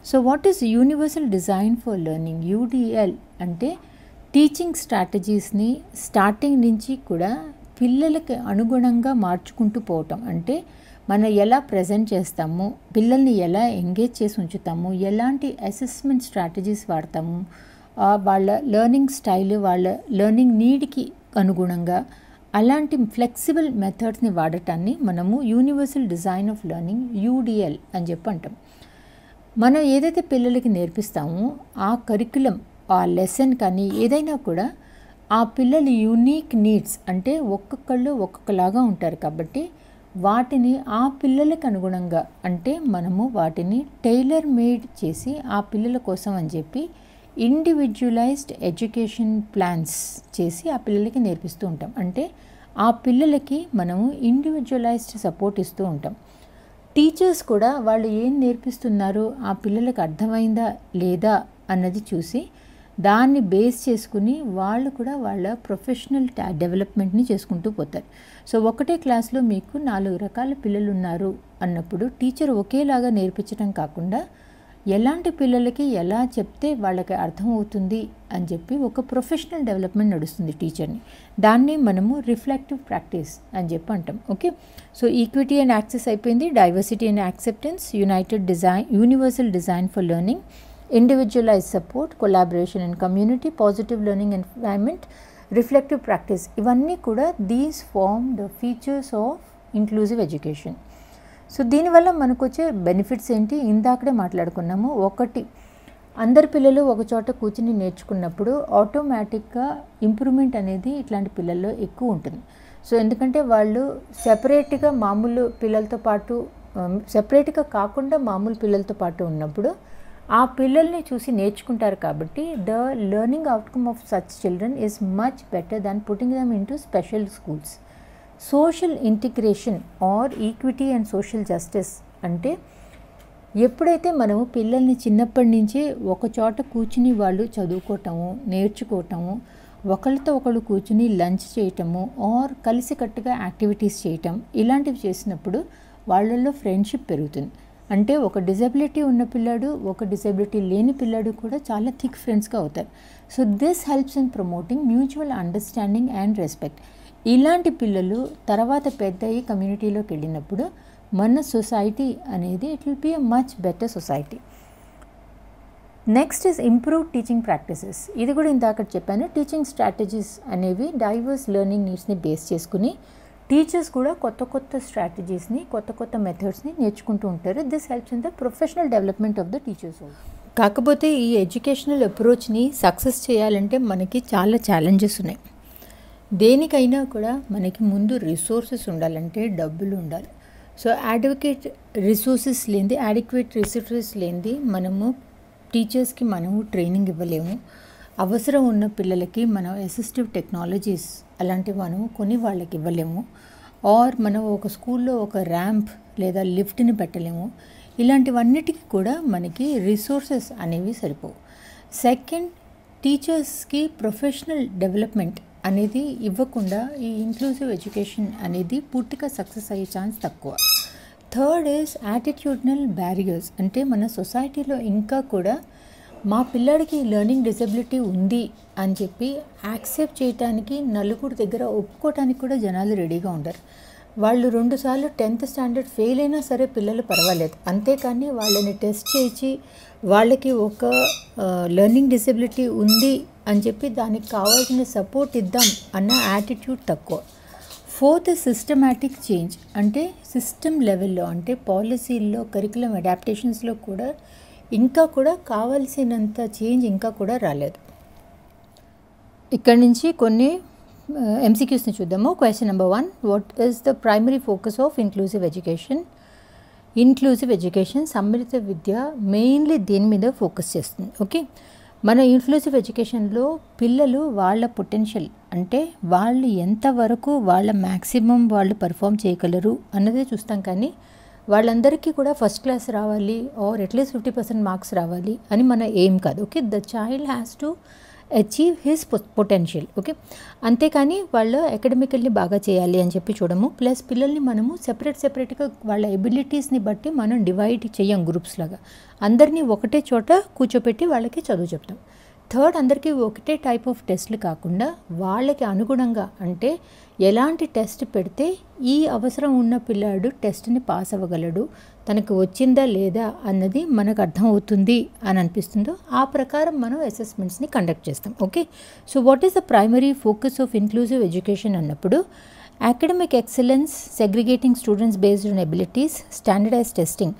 So what is universal design for learning? UDL అంటే టీచింగ్ స్ట్రాటజీస్ని స్టార్టింగ్ నుంచి కూడా పిల్లలకి అనుగుణంగా మార్చుకుంటూ పోవటం. అంటే మనం ఎలా ప్రజెంట్ చేస్తాము, పిల్లల్ని ఎలా ఎంగేజ్ చేసి ఉంచుతాము, ఎలాంటి అసెస్మెంట్ స్ట్రాటజీస్ వాడతాము, వాళ్ళ లెర్నింగ్ స్టైల్, వాళ్ళ లెర్నింగ్ నీడ్కి అనుగుణంగా అలాంటి ఫ్లెక్సిబుల్ మెథడ్స్ని వాడటాన్ని మనము universal design of learning UDL అని చెప్పి అంటాం. మనం ఏదైతే పిల్లలకి నేర్పిస్తామో ఆ కరికులం, ఆ లెసన్ కానీ ఏదైనా కూడా ఆ పిల్లల యూనిక్ నీడ్స్ అంటే ఒక్కొక్కళ్ళు ఒక్కొక్కలాగా ఉంటారు. కాబట్టి వాటిని ఆ పిల్లలకు అనుగుణంగా అంటే మనము వాటిని టైలర్ మేడ్ చేసి ఆ పిల్లల కోసం అని చెప్పి ఇండివిజువలైజ్డ్ ఎడ్యుకేషన్ ప్లాన్స్ చేసి ఆ పిల్లలకి నేర్పిస్తూ ఉంటాం. అంటే ఆ పిల్లలకి మనము ఇండివిజువలైజ్డ్ సపోర్ట్ ఇస్తూ ఉంటాం. టీచర్స్ కూడా వాళ్ళు ఏం నేర్పిస్తున్నారు, ఆ పిల్లలకు అర్థమైందా లేదా అన్నది చూసి దాన్ని బేస్ చేసుకుని వాళ్ళు కూడా వాళ్ళ ప్రొఫెషనల్ డెవలప్మెంట్ని చేసుకుంటూ పోతారు. సో ఒకటే క్లాస్లో మీకు 4 రకాల పిల్లలు ఉన్నారు అన్నప్పుడు టీచర్ ఒకేలాగా నేర్పించడం కాకుండా ఎలాంటి పిల్లలకి ఎలా చెప్తే వాళ్ళకి అర్థమవుతుంది అని చెప్పి ఒక ప్రొఫెషనల్ డెవలప్మెంట్ నడుస్తుంది టీచర్ని. దాన్ని మనము రిఫ్లెక్టివ్ ప్రాక్టీస్ అని చెప్పి అంటాం. Okay, so equity and access అయిపోయింది, diversity and acceptance, universal design for learning, individualized support, collaboration and community, positive learning environment, reflective practice. ఇవన్నీ కూడా these form the features of inclusive education. So దీనివల్ల మనకు వచ్చే benefits ఏంటి ఇందాకడే మాట్లాడుకున్నాము. ఒకటి, అందరి పిల్లలు ఒక చోట కూర్చుని నేర్చుకున్నప్పుడు ఆటోమేటిక్గా ఇంప్రూవ్మెంట్ అనేది ఇట్లాంటి పిల్లల్లో ఎక్కువ ఉంటుంది. సో ఎందుకంటే వాళ్ళు సెపరేట్గా మామూలు పిల్లలతో పాటు సెపరేట్గా కాకుండా మామూలు పిల్లలతో పాటు ఉన్నప్పుడు ఆ పిల్లల్ని చూసి నేర్చుకుంటారు. కాబట్టి the learning outcome of such children is much better than putting them into special schools. Social integration or equity and social justice అంటే ఎప్పుడైతే మనము పిల్లల్ని చిన్నప్పటి నుంచే ఒక చోట కూర్చుని వాళ్ళు చదువుకోవటము, నేర్చుకోవటము, ఒకళ్ళతో ఒకళ్ళు కూర్చుని లంచ్ చేయటము ఆర్ కలిసికట్టుగా యాక్టివిటీస్ చేయటం ఇలాంటివి చేసినప్పుడు వాళ్ళల్లో ఫ్రెండ్షిప్ పెరుగుతుంది. అంటే ఒక డిజబిలిటీ ఉన్న పిల్లాడు, ఒక డిజబిలిటీ లేని పిల్లాడు కూడా చాలా థిక్ ఫ్రెండ్స్గా అవుతారు. So this helps in promoting mutual understanding and respect. ఇలాంటి పిల్లలు తర్వాత పెద్ద అయ్యి కమ్యూనిటీలోకి వెళ్ళినప్పుడు మన సొసైటీ అనేది it will be a much better society. Next is improve teaching practices. ఇది కూడా ఇందాక చెప్పాను. టీచింగ్ స్ట్రాటజీస్ అనేవి డైవర్స్ లెర్నింగ్ నీడ్స్ని బేస్ చేసుకుని టీచర్స్ కూడా కొత్త కొత్త స్ట్రాటజీస్ని, కొత్త కొత్త మెథడ్స్ని నేర్చుకుంటూ ఉంటారు. This helps in the professional development of the teachers also. కాకపోతే ఈ ఎడ్యుకేషనల్ అప్రోచ్ని సక్సెస్ చేయాలంటే మనకి చాలా ఛాలెంజెస్ ఉన్నాయి. దేనికైనా కూడా మనకి ముందు రిసోర్సెస్ ఉండాలంటే డబ్బులు ఉండాలి. సో యాడిక్వేట్ రిసోర్సెస్ లేనిది మనము టీచర్స్కి మనము ట్రైనింగ్ ఇవ్వలేము. అవసరం ఉన్న పిల్లలకి మనం అసిస్టివ్ టెక్నాలజీస్ అలాంటివి మనము కొని వాళ్ళకి ఇవ్వలేము. ఆర్ మనం ఒక స్కూల్లో ఒక ర్యాంప్ లేదా లిఫ్ట్ని పెట్టలేము. ఇలాంటివన్నిటికీ కూడా మనకి రిసోర్సెస్ అనేవి సరిపోవు. సెకండ్, టీచర్స్కి ప్రొఫెషనల్ డెవలప్మెంట్ అనేది ఇవ్వకుండా ఈ ఇంక్లూజివ్ ఎడ్యుకేషన్ అనేది పూర్తిగా సక్సెస్ అయ్యే ఛాన్స్ తక్కువ. Third is attitudinal barriers. అంటే మన సొసైటీలో ఇంకా కూడా మా పిల్లాడికి లెర్నింగ్ డిజబిలిటీ ఉంది అని చెప్పి యాక్సెప్ట్ చేయడానికి, నలుగురు దగ్గర ఒప్పుకోవటానికి కూడా జనాలు రెడీగా ఉండరు. వాళ్ళు 2 సార్లు 10th స్టాండర్డ్ ఫెయిల్ అయినా సరే పిల్లలు పర్వాలేదు, అంతేకాని వాళ్ళని టెస్ట్ చేసి వాళ్ళకి ఒక లెర్నింగ్ డిసెబిలిటీ ఉంది అని చెప్పి దానికి కావాల్సిన సపోర్ట్ ఇద్దాం అన్న యాటిట్యూడ్ తక్కువ. Fourth, systematic change. అంటే సిస్టమ్ లెవెల్లో, అంటే పాలసీల్లో, కరికులం అడాప్టేషన్స్లో కూడా ఇంకా కూడా కావాల్సినంత చేంజ్ ఇంకా కూడా రాలేదు. ఇక్కడ నుంచి కొన్ని ఎంసీక్యూస్ని చూద్దాము. Question number 1, what is the primary focus of inclusive education? Inclusive education సమ్మిళిత విద్య మెయిన్లీ దేని మీద ఫోకస్ చేస్తుంది. ఓకే, మన ఇంక్లూజివ్ ఎడ్యుకేషన్లో పిల్లలు వాళ్ళ పొటెన్షియల్ అంటే వాళ్ళు ఎంతవరకు వాళ్ళ మ్యాక్సిమం వాళ్ళు పర్ఫామ్ చేయగలరు అన్నదే చూస్తాం. కానీ వాళ్ళందరికీ కూడా ఫస్ట్ క్లాస్ రావాలి ఆర్ అట్లీస్ట్ 50% మార్క్స్ రావాలి అని మన ఎయిమ్ కాదు. Okay, the child has to achieve his potential. Okay, అంతేకాని వాళ్ళు అకాడమికల్లీ బాగా చేయాలి అని చెప్పి చూడము. ప్లస్ పిల్లల్ని మనము సెపరేట్గా వాళ్ళ ఎబిలిటీస్ని బట్టి మనం డివైడ్ చేయం గ్రూప్స్ లాగా. అందరినీ ఒకటే చోట కూర్చోపెట్టి వాళ్ళకి చదువు చెప్తాం. థర్డ్, అందరికీ ఒకటే టైప్ ఆఫ్ టెస్ట్లు కాకుండా వాళ్ళకి అనుగుణంగా అంటే ఎలాంటి టెస్ట్ పెడితే ఈ అవసరం ఉన్న పిల్లాడు టెస్ట్ని పాస్ అవ్వగలడు, తనకు వచ్చిందా లేదా అన్నది మనకు అర్థమవుతుంది అని అనిపిస్తుందో ఆ ప్రకారం మనం అసెస్మెంట్స్ని కండక్ట్ చేస్తాం. Okay, so what is the primary focus of inclusive education అన్నప్పుడు academic excellence, segregating students based on abilities, standardize testing,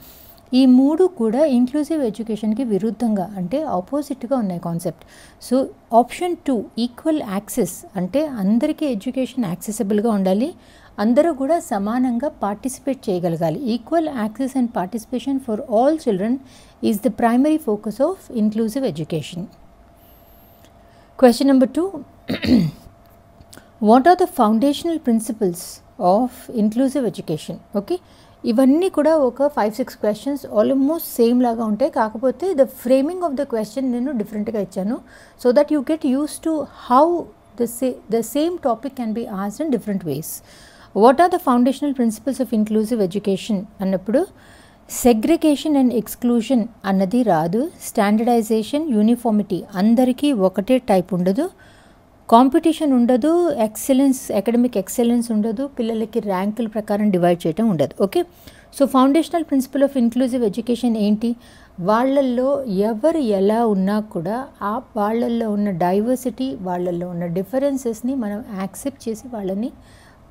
ఈ మూడు కూడా ఇంక్లూజివ్ ఎడ్యుకేషన్కి విరుద్ధంగా అంటే ఆపోజిట్గా ఉన్నాయి concept. So option 2 equal access అంటే అందరికీ ఎడ్యుకేషన్ యాక్సెసిబుల్గా ఉండాలి, అందరూ కూడా సమానంగా పార్టిసిపేట్ చేయగలగాలి. Equal access and participation for all children is the primary focus of inclusive education. Question number 2, what are the foundational principles of inclusive education? Okay, ఇవన్నీ కూడా ఒక 5-6 క్వశ్చన్స్ ఆల్మోస్ట్ సేమ్ లాగా ఉంటాయి. కాకపోతే the framing of the question నేను డిఫరెంట్గా ఇచ్చాను so that you get use to how the same topic can be asked in different ways. What are the foundational principles of inclusive education అన్నప్పుడు segregation and exclusion అన్నది రాదు, standardisation, uniformity, అందరికీ ఒకటే type ఉండదు, competition ఉండదు, excellence, academic excellence ఉండదు, పిల్లలకి ర్యాంకుల ప్రకారం డివైడ్ చేయడం ఉండదు. Okay, so foundational principle of inclusive education ఏంటి? వాళ్ళల్లో ఎవరు ఎలా ఉన్నా కూడా ఆ వాళ్ళల్లో ఉన్న డైవర్సిటీ, వాళ్ళల్లో ఉన్న డిఫరెన్సెస్ని మనం యాక్సెప్ట్ చేసి వాళ్ళని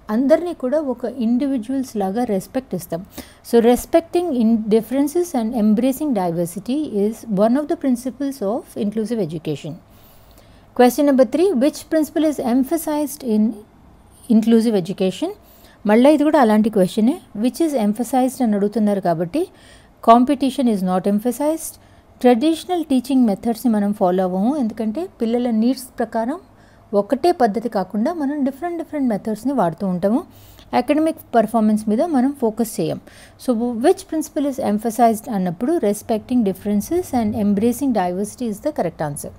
అందరినీ కూడా ఒక ఇండివిజువల్స్ లాగా రెస్పెక్ట్ ఇస్తాం. So respecting in differences and embracing diversity is one of the principles of inclusive education. Question number 3, which principle is emphasized in inclusive education? మళ్ళీ ఇది కూడా అలాంటి క్వశ్చనే, విచ్ ఈజ్ ఎంఫసైజ్డ్ అని అడుగుతున్నారు కాబట్టి competition is not emphasized. Traditional teaching మెథడ్స్ని మనం ఫాలో అవ్వము, ఎందుకంటే పిల్లల నీడ్స్ ప్రకారం ఒకటే పద్ధతి కాకుండా మనం డిఫరెంట్ మెథడ్స్ని వాడుతూ ఉంటాము. అకాడమిక్ పర్ఫార్మెన్స్ మీద మనం ఫోకస్ చేయం. So which principle is emphasized అన్నప్పుడు respecting differences and embracing diversity is the correct answer.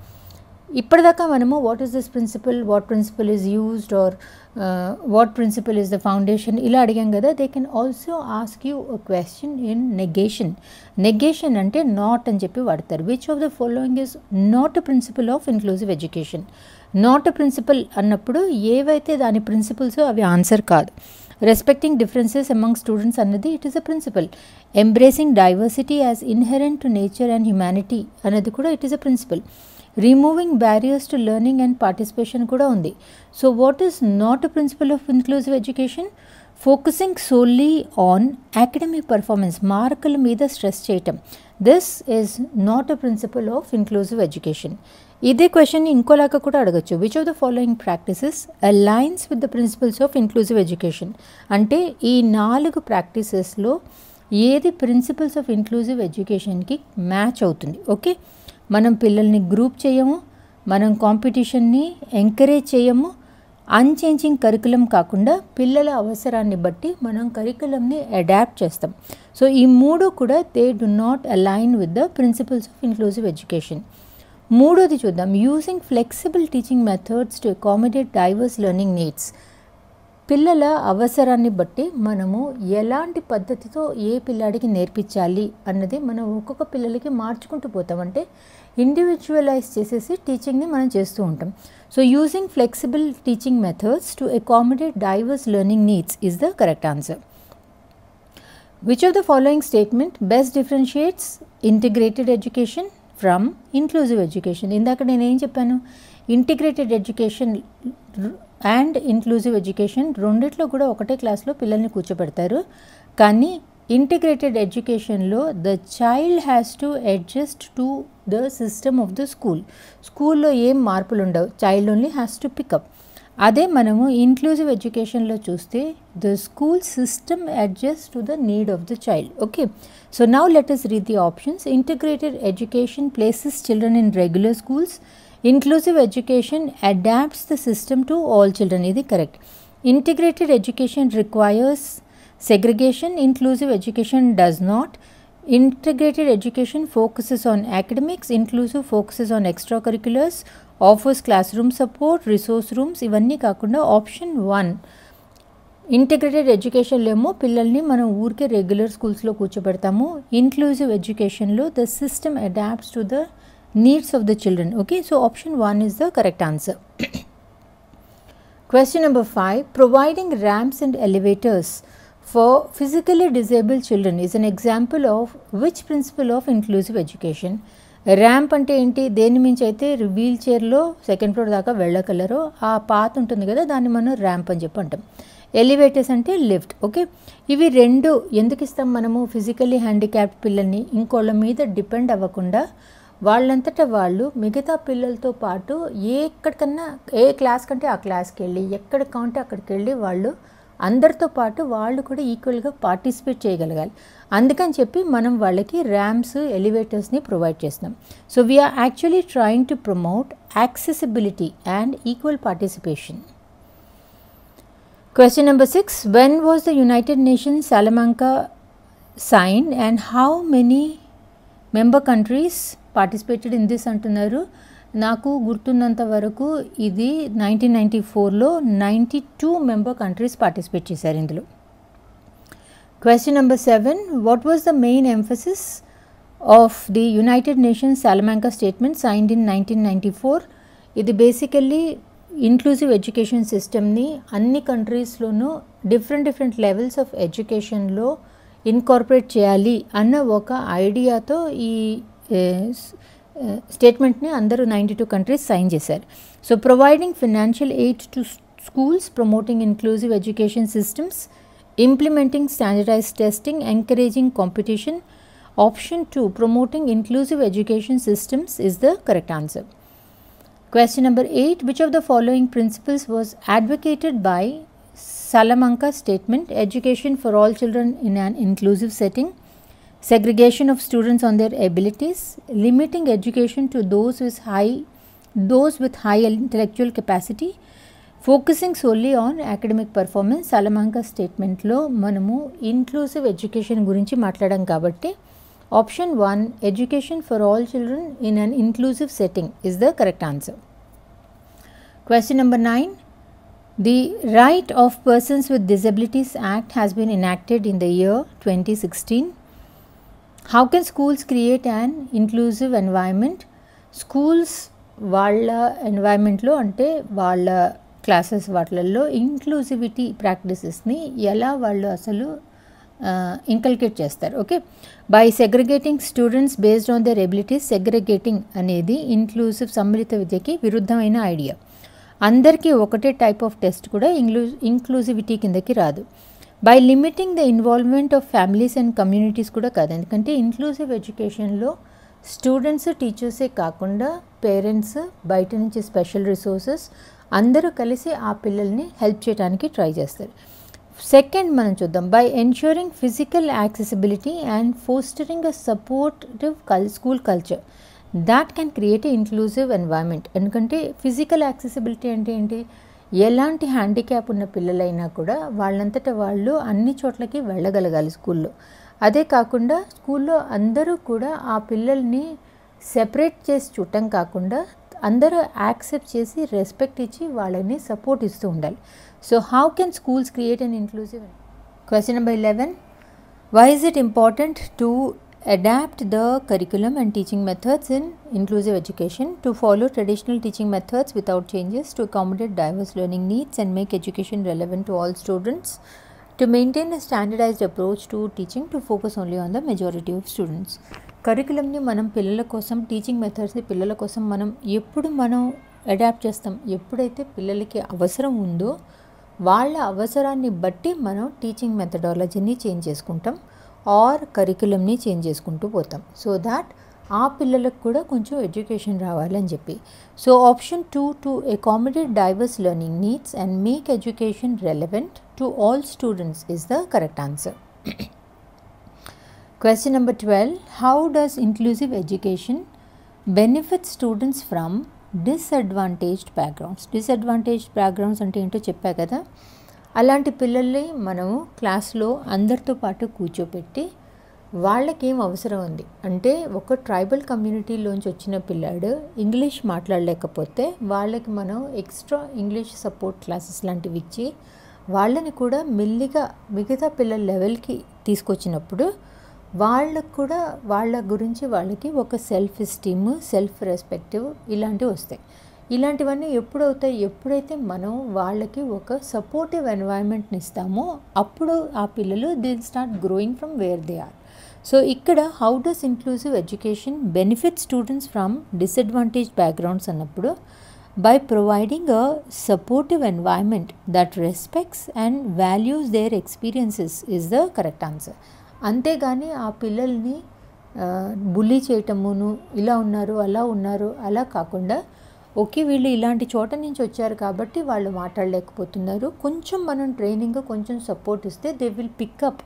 ఇప్పటిదాకా మనము what is this principle, what principle is used or what principle is the foundation ఇలా అడిగాం కదా. They can also ask you a question in negation. Negation అంటే not అని చెప్పి వాడతారు. Which of the following is not a principle of inclusive education? Not a principle అన్నప్పుడు ఏవైతే దాని ప్రిన్సిపల్స్ అవి ఆన్సర్ కాదు. రెస్పెక్టింగ్ డిఫరెన్సెస్ అమంగ్ స్టూడెంట్స్ అన్నది it is a principle. Embracing diversity as inherent to nature and humanity అన్నది కూడా it is a principle. Removing barriers to learning and participation కూడా ఉంది. So what is not a principle of inclusive education? Focusing solely on academic performance, మార్కుల మీద stress చేయటం. This is not a principle of inclusive education. ఇదే question ఇంకోలాగా కూడా అడగచ్చు. Which of the following practices aligns with the principles of inclusive education? అంటే ఈ 4 ప్రాక్టీసెస్లో ఏది ప్రిన్సిపల్స్ ఆఫ్ ఇంక్లూజివ్ ఎడ్యుకేషన్కి మ్యాచ్ అవుతుంది? ఓకే, మనం పిల్లల్ని గ్రూప్ చేయము, మనం కాంపిటీషన్ని ఎంకరేజ్ చేయము, అన్చేంజింగ్ కరికులం కాకుండా పిల్లల అవసరాన్ని బట్టి మనం కరికులంని అడాప్ట్ చేస్తాం. సో ఈ 3 కూడా they do not align with the principles of inclusive education. మూడోది చూద్దాం, using flexible teaching methods to accommodate diverse learning needs. పిల్లల అవసరాన్ని బట్టి మనము ఎలాంటి పద్ధతితో ఏ పిల్లాడికి నేర్పించాలి అన్నది మనం ఒక్కొక్క పిల్లలకి మార్చుకుంటూ పోతాం. అంటే ఇండివిజువలైజ్ చేసేసి టీచింగ్ని మనం చేస్తూ ఉంటాం. So using flexible teaching methods to accommodate diverse learning needs is the correct answer. Which of the following statement best differentiates integrated education from inclusive education? ఇందాక నేనేం చెప్పాను, integrated education and inclusive education రెండిట్లో కూడా ఒకటే క్లాస్లో పిల్లల్ని కూర్చోబెడతారు. కానీ ఇంటిగ్రేటెడ్ ఎడ్యుకేషన్లో the child has to adjust to the system of the school. స్కూల్లో ఏం మార్పులు ఉండవు, child only has to pick up. అదే మనము ఇంక్లూజివ్ ఎడ్యుకేషన్లో చూస్తే the school system adjust to the need of the child. Okay, so now let us read the options. Integrated education places children in regular schools. Inclusive education adapts the system to all children. ఇది correct. Integrated education requires segregation. Inclusive education does not. Integrated education focuses on academics. Inclusive focuses on extracurriculars. Offers classroom support, resource rooms. ఇవన్నీ కాకుండా option 1 integrated ఎడ్యుకేషన్లో ఏమో పిల్లల్ని మనం ఊరికే regular స్కూల్స్లో కూర్చోబెడతాము. Inclusive ఎడ్యుకేషన్లో the system adapts to the needs of the children. Okay, so option 1 is the correct answer. Question number 5. Providing ramps and elevators for physically disabled children is an example of which principle of inclusive education? Ramp అంటే ఏంటి? దేని మించి అయితే wheel చైర్లో second floor దాకా వెళ్ళగలరో ఆ path ఉంటుంది కదా, దాన్ని మనం ర్యాంప్ అని చెప్పి అంటాం. ఎలివేటర్స్ అంటే లిఫ్ట్. ఓకే, ఇవి రెండు ఎందుకు ఇస్తాం మనము? ఫిజికల్లీ హ్యాండిక్యాప్డ్ పిల్లల్ని ఇంకోళ్ళ మీద డిపెండ్ అవ్వకుండా వాళ్ళంతటా వాళ్ళు మిగతా పిల్లలతో పాటు ఎక్కడికన్నా ఏ క్లాస్ కంటే ఆ క్లాస్కి వెళ్ళి ఎక్కడికి కావాలంటే అక్కడికి వెళ్ళి వాళ్ళు అందరితో పాటు వాళ్ళు కూడా ఈక్వల్గా పార్టిసిపేట్ చేయగలగాలి. అందుకని చెప్పి మనం వాళ్ళకి ర్యాంప్స్, ఎలివేటర్స్ని ప్రొవైడ్ చేస్తున్నాం. So we are actually trying to promote accessibility and equal participation. Question number 6. When was the United Nations Salamanca signed and how many member countries participated in this అంటున్నారు. నాకు గుర్తున్నంత వరకు ఇది 1994లో 92 మెంబర్ కంట్రీస్ పార్టిసిపేట్ చేశారు ఇందులో. Question number 7. What was the main emphasis of the United Nations Salamanca Statement signed in 1994? ఇది basically inclusive education సిస్టమ్ని అన్ని కంట్రీస్లోనూ డిఫరెంట్ లెవెల్స్ ఆఫ్ ఎడ్యుకేషన్లో ఇన్కార్పొరేట్ చేయాలి అన్న ఒక ఐడియాతో ఈ స్టేట్మెంట్ని అందరూ 92 కంట్రీస్ సైన్ చేశారు. So providing financial aid to schools, promoting inclusive education systems, implementing standardized testing, encouraging competition. Option 2 promoting inclusive education systems is the correct answer. Question number 8. Which of the following principles was advocated by Salamanca Statement? Education for all children in an inclusive setting, segregation of students on their abilities, limiting education to those with high intellectual capacity, focusing solely on academic performance. Salamanca Statement lo manamu inclusive education gurinchi maatladam kabatti option 1 education for all children in an inclusive setting is the correct answer. Question number 9. The Right of Persons with Disabilities Act has been enacted in the year 2016. How can schools create an inclusive environment? Schools వాళ్ళ ఎన్వైర్న్మెంట్లో అంటే వాళ్ళ classes వాటిల్లో inclusivity ప్రాక్టీసెస్ని ఎలా వాళ్ళు అసలు inculcate చేస్తారు. Okay, by segregating students based on their abilities. Segregating అనేది inclusive సమ్మిళిత విద్యకి విరుద్ధమైన ఐడియా. అందరికీ ఒకటే టైప్ ఆఫ్ టెస్ట్ కూడా ఇంక్లూజివిటీ కిందకి రాదు. By limiting the involvement of families and communities కూడా కాదు. ఎందుకంటే ఇంక్లూజివ్ ఎడ్యుకేషన్లో స్టూడెంట్స్, టీచర్సే కాకుండా పేరెంట్స్, బయట నుంచి స్పెషల్ రిసోర్సెస్ అందరూ కలిసి ఆ పిల్లల్ని హెల్ప్ చేయడానికి ట్రై చేస్తారు. సెకండ్ మనం చూద్దాం. By ensuring physical accessibility and fostering a supportive school culture that can create a inclusive environment. ఎందుకంటే ఫిజికల్ యాక్సెసిబిలిటీ అంటే ఏంటి? ఎలాంటి హ్యాండిక్యాప్ ఉన్న పిల్లలైనా కూడా వాళ్ళంతటా వాళ్ళు అన్ని చోట్లకి వెళ్ళగలగాలి స్కూల్లో. అదే కాకుండా స్కూల్లో అందరూ కూడా ఆ పిల్లల్ని సెపరేట్ చేసి చూడటం కాకుండా అందరూ యాక్సెప్ట్ చేసి రెస్పెక్ట్ ఇచ్చి వాళ్ళని సపోర్ట్ ఇస్తూ ఉండాలి. So how can schools create an inclusive? Question number 11. Why is it important to adapt the curriculum and teaching methods in inclusive education? To follow traditional teaching methods without changes, to accommodate diverse learning needs and make education relevant to all students, to maintain a standardized approach to teaching, to focus only on the majority of students. కరికులంని మనం పిల్లల కోసం, teaching మెథడ్స్ని పిల్లల కోసం మనం adapt చేస్తాం. ఎప్పుడైతే పిల్లలకి అవసరం ఉందో వాళ్ళ అవసరాన్ని బట్టి మనం టీచింగ్ మెథడాలజీని చేంజ్ చేసుకుంటాం ఆర్ కరికులంని చేంజ్ చేసుకుంటూ పోతాం. సో దాట్ ఆ పిల్లలకు కూడా కొంచెం ఎడ్యుకేషన్ రావాలని చెప్పి. So option 2, to accommodate diverse learning needs and make education relevant to all students is the correct answer. Question number 12, how does inclusive education benefit students from disadvantaged backgrounds? Disadvantaged backgrounds అంటే ఏంటో చెప్పా కదా. అలాంటి పిల్లల్ని మనము క్లాస్లో అందరితో పాటు కూర్చోపెట్టి వాళ్ళకి ఏం అవసరం ఉంది అంటే, ఒక ట్రైబల్ కమ్యూనిటీలోంచి వచ్చిన పిల్లాడు ఇంగ్లీష్ మాట్లాడలేకపోతే వాళ్ళకి మనం ఎక్స్ట్రా ఇంగ్లీష్ సపోర్ట్ క్లాసెస్ లాంటివి ఇచ్చి వాళ్ళని కూడా మెల్లిగా మిగతా పిల్లల లెవెల్కి తీసుకొచ్చినప్పుడు వాళ్ళకు కూడా వాళ్ళ గురించి వాళ్ళకి ఒక సెల్ఫ్ ఎస్టీమ్, సెల్ఫ్ రెస్పెక్టివ్ ఇలాంటివి వస్తాయి. ఇలాంటివన్నీ ఎప్పుడవుతాయి, ఎప్పుడైతే మనం వాళ్ళకి ఒక సపోర్టివ్ ఎన్వైరన్మెంట్ని ఇస్తామో అప్పుడు ఆ పిల్లలు they start growing from where they are. So ఇక్కడ how does inclusive education benefit students from disadvantage backgrounds అన్నప్పుడు, by providing a supportive environment that respects and values their experiences is the correct answer. అంతేగాని ఆ పిల్లల్ని bully చేయటమును, ఇలా ఉన్నారు అలా ఉన్నారు అలా కాకుండా, ఓకే వీళ్ళు ఇలాంటి చోట నుంచి వచ్చారు కాబట్టి వాళ్ళు మాట్లాడలేకపోతున్నారు, కొంచెం మనం ట్రైనింగ్ కొంచెం సపోర్ట్ ఇస్తే దే విల్ పికప్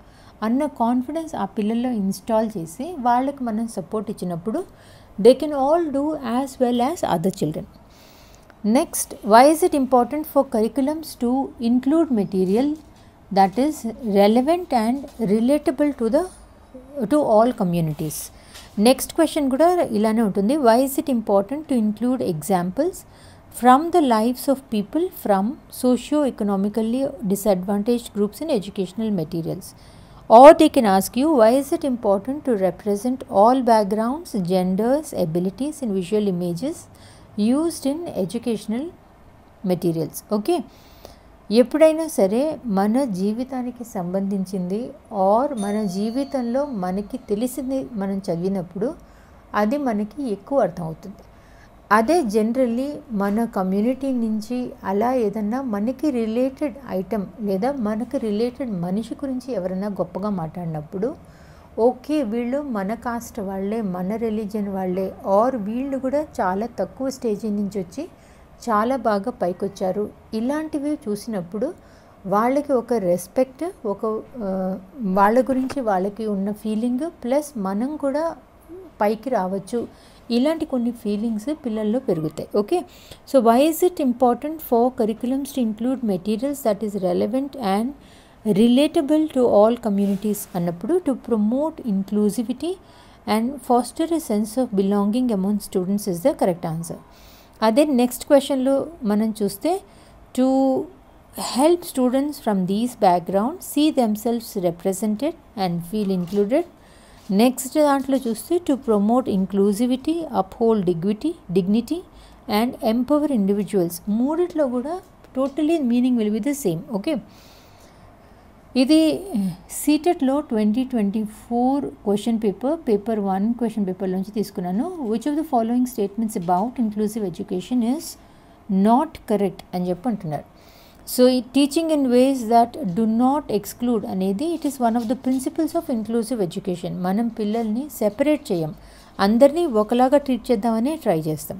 అన్న కాన్ఫిడెన్స్ ఆ పిల్లల్లో ఇన్స్టాల్ చేసి వాళ్ళకి మనం సపోర్ట్ ఇచ్చినప్పుడు they can all do as well as other children. Next, why is it important for curriculums to include material that is relevant and relatable to all communities? Next question kuda ilane untundi. Why is it important to include examples from the lives of people from socio-economically disadvantaged groups in educational materials? Or they can ask you, why is it important to represent all backgrounds, genders, abilities in visual images used in educational materials? Okay, ఎప్పుడైనా సరే మన జీవితానికి సంబంధించింది are మన జీవితంలో మనకి తెలిసింది మనం చదివినప్పుడు అది మనకి ఎక్కువ అర్థమవుతుంది. అదే జనరల్లీ మన కమ్యూనిటీ నుంచి అలా ఏదన్నా మనకి రిలేటెడ్ ఐటమ్ లేదా మనకి రిలేటెడ్ మనిషి గురించి ఎవరైనా గొప్పగా మాట్లాడినప్పుడు, ఓకే వీళ్ళు మన కాస్ట్ వాళ్ళే, మన రిలీజియన్ వాళ్ళే, ఆర్ వీళ్ళు కూడా చాలా తక్కువ స్టేజ్ నుంచి వచ్చి చాలా బాగా పైకొచ్చారు, ఇలాంటివి చూసినప్పుడు వాళ్ళకి ఒక రెస్పెక్ట్, ఒక వాళ్ళ గురించి వాళ్ళకి ఉన్న ఫీలింగ్, ప్లస్ మనం కూడా పైకి రావచ్చు, ఇలాంటి కొన్ని ఫీలింగ్స్ పిల్లల్లో పెరుగుతాయి. Okay, so why is it important for curriculums to include materials that is relevant and relatable to all communities అన్నప్పుడు, to promote inclusivity and foster a sense of belonging among students is the correct answer. అదే next క్వశ్చన్లో మనం చూస్తే, to help students from these backgrounds see themselves represented and feel included. Next దాంట్లో చూస్తే, to promote inclusivity, uphold dignity and empower individuals. మూడిట్లో కూడా totally meaning will be the same. Okay, ఇది సీటెట్లో 2024 క్వశ్చన్ పేపర్ 1 క్వశ్చన్ పేపర్లోంచి తీసుకున్నాను. Which of the following statements about inclusive education is not correct అని చెప్పి అంటున్నారు. సో ఈ teaching in ways that do not exclude అనేది it is one of the principles of inclusive education. మనం పిల్లల్ని separate చేయం, అందరినీ ఒకలాగా ట్రీట్ చేద్దామని ట్రై చేస్తాం.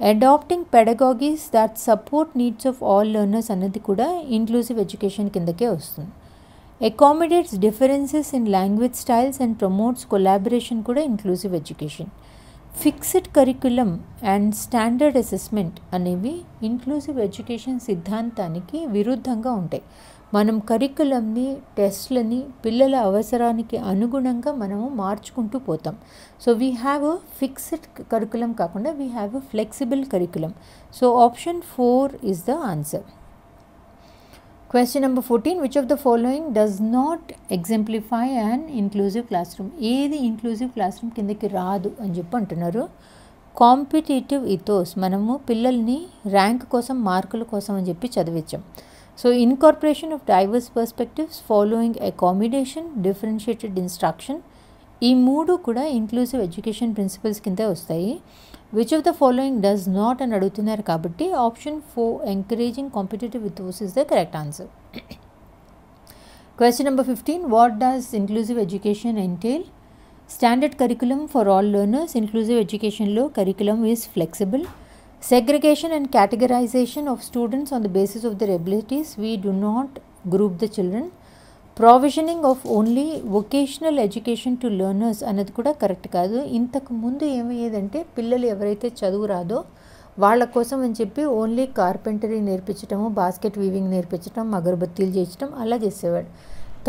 Adapting pedagogies that support needs of all learners అన్నది కూడా ఇంక్లూజివ్ ఎడ్యుకేషన్ కిందకే వస్తుంది. accommodates differences in language styles and promotes collaboration kuda inclusive education. Fixed curriculum and standard assessment అనేవి inclusive education సిద్ధాంతానికి విరుద్ధంగా ఉంటాయి. మనం కరికులంని, టెస్ట్లని పిల్లల అవసరానికి అనుగుణంగా మనము మార్చుకుంటూ పోతాం. So we have a fixed curriculum కాకుండా we have a flexible curriculum. So option 4 is the answer. Question number 14, which of the following does not exemplify an inclusive classroom? ఏది ఇంక్లూజివ్ క్లాస్రూమ్ కిందకి రాదు అని చెప్పి అంటున్నారు. కాంపిటేటివ్ ఇథోస్, మనము పిల్లల్ని rank కోసం, మార్కుల కోసం అని చెప్పి చదివించాం. So incorporation of diverse perspectives, following accommodation, differentiated instruction, ఈ మూడు కూడా ఇంక్లూజివ్ ఎడ్యుకేషన్ ప్రిన్సిపల్స్ కింద వస్తాయి. Which of the following does not అని అడుగుతున్నారు కాబట్టి option 4 encouraging competitive ethos is the correct answer. Question number 15, what does inclusive education entail? Standard curriculum for all learners. Inclusive ఎడ్యుకేషన్లో curriculum is flexible. Segregation and categorization of students on the basis of their abilities. We do not group the children. Provisioning of only vocational education to learners అన్నది కూడా correct కాదు. ఇంతకు ముందు ఏమయ్యేదంటే పిల్లలు ఎవరైతే చదువు రాదో వాళ్ళ కోసం అని చెప్పి ఓన్లీ కార్పెంటరీ నేర్పించటము, బాస్కెట్ వీవింగ్ నేర్పించటం, అగరబత్తీలు చేయించడం అలా చేసేవాడు.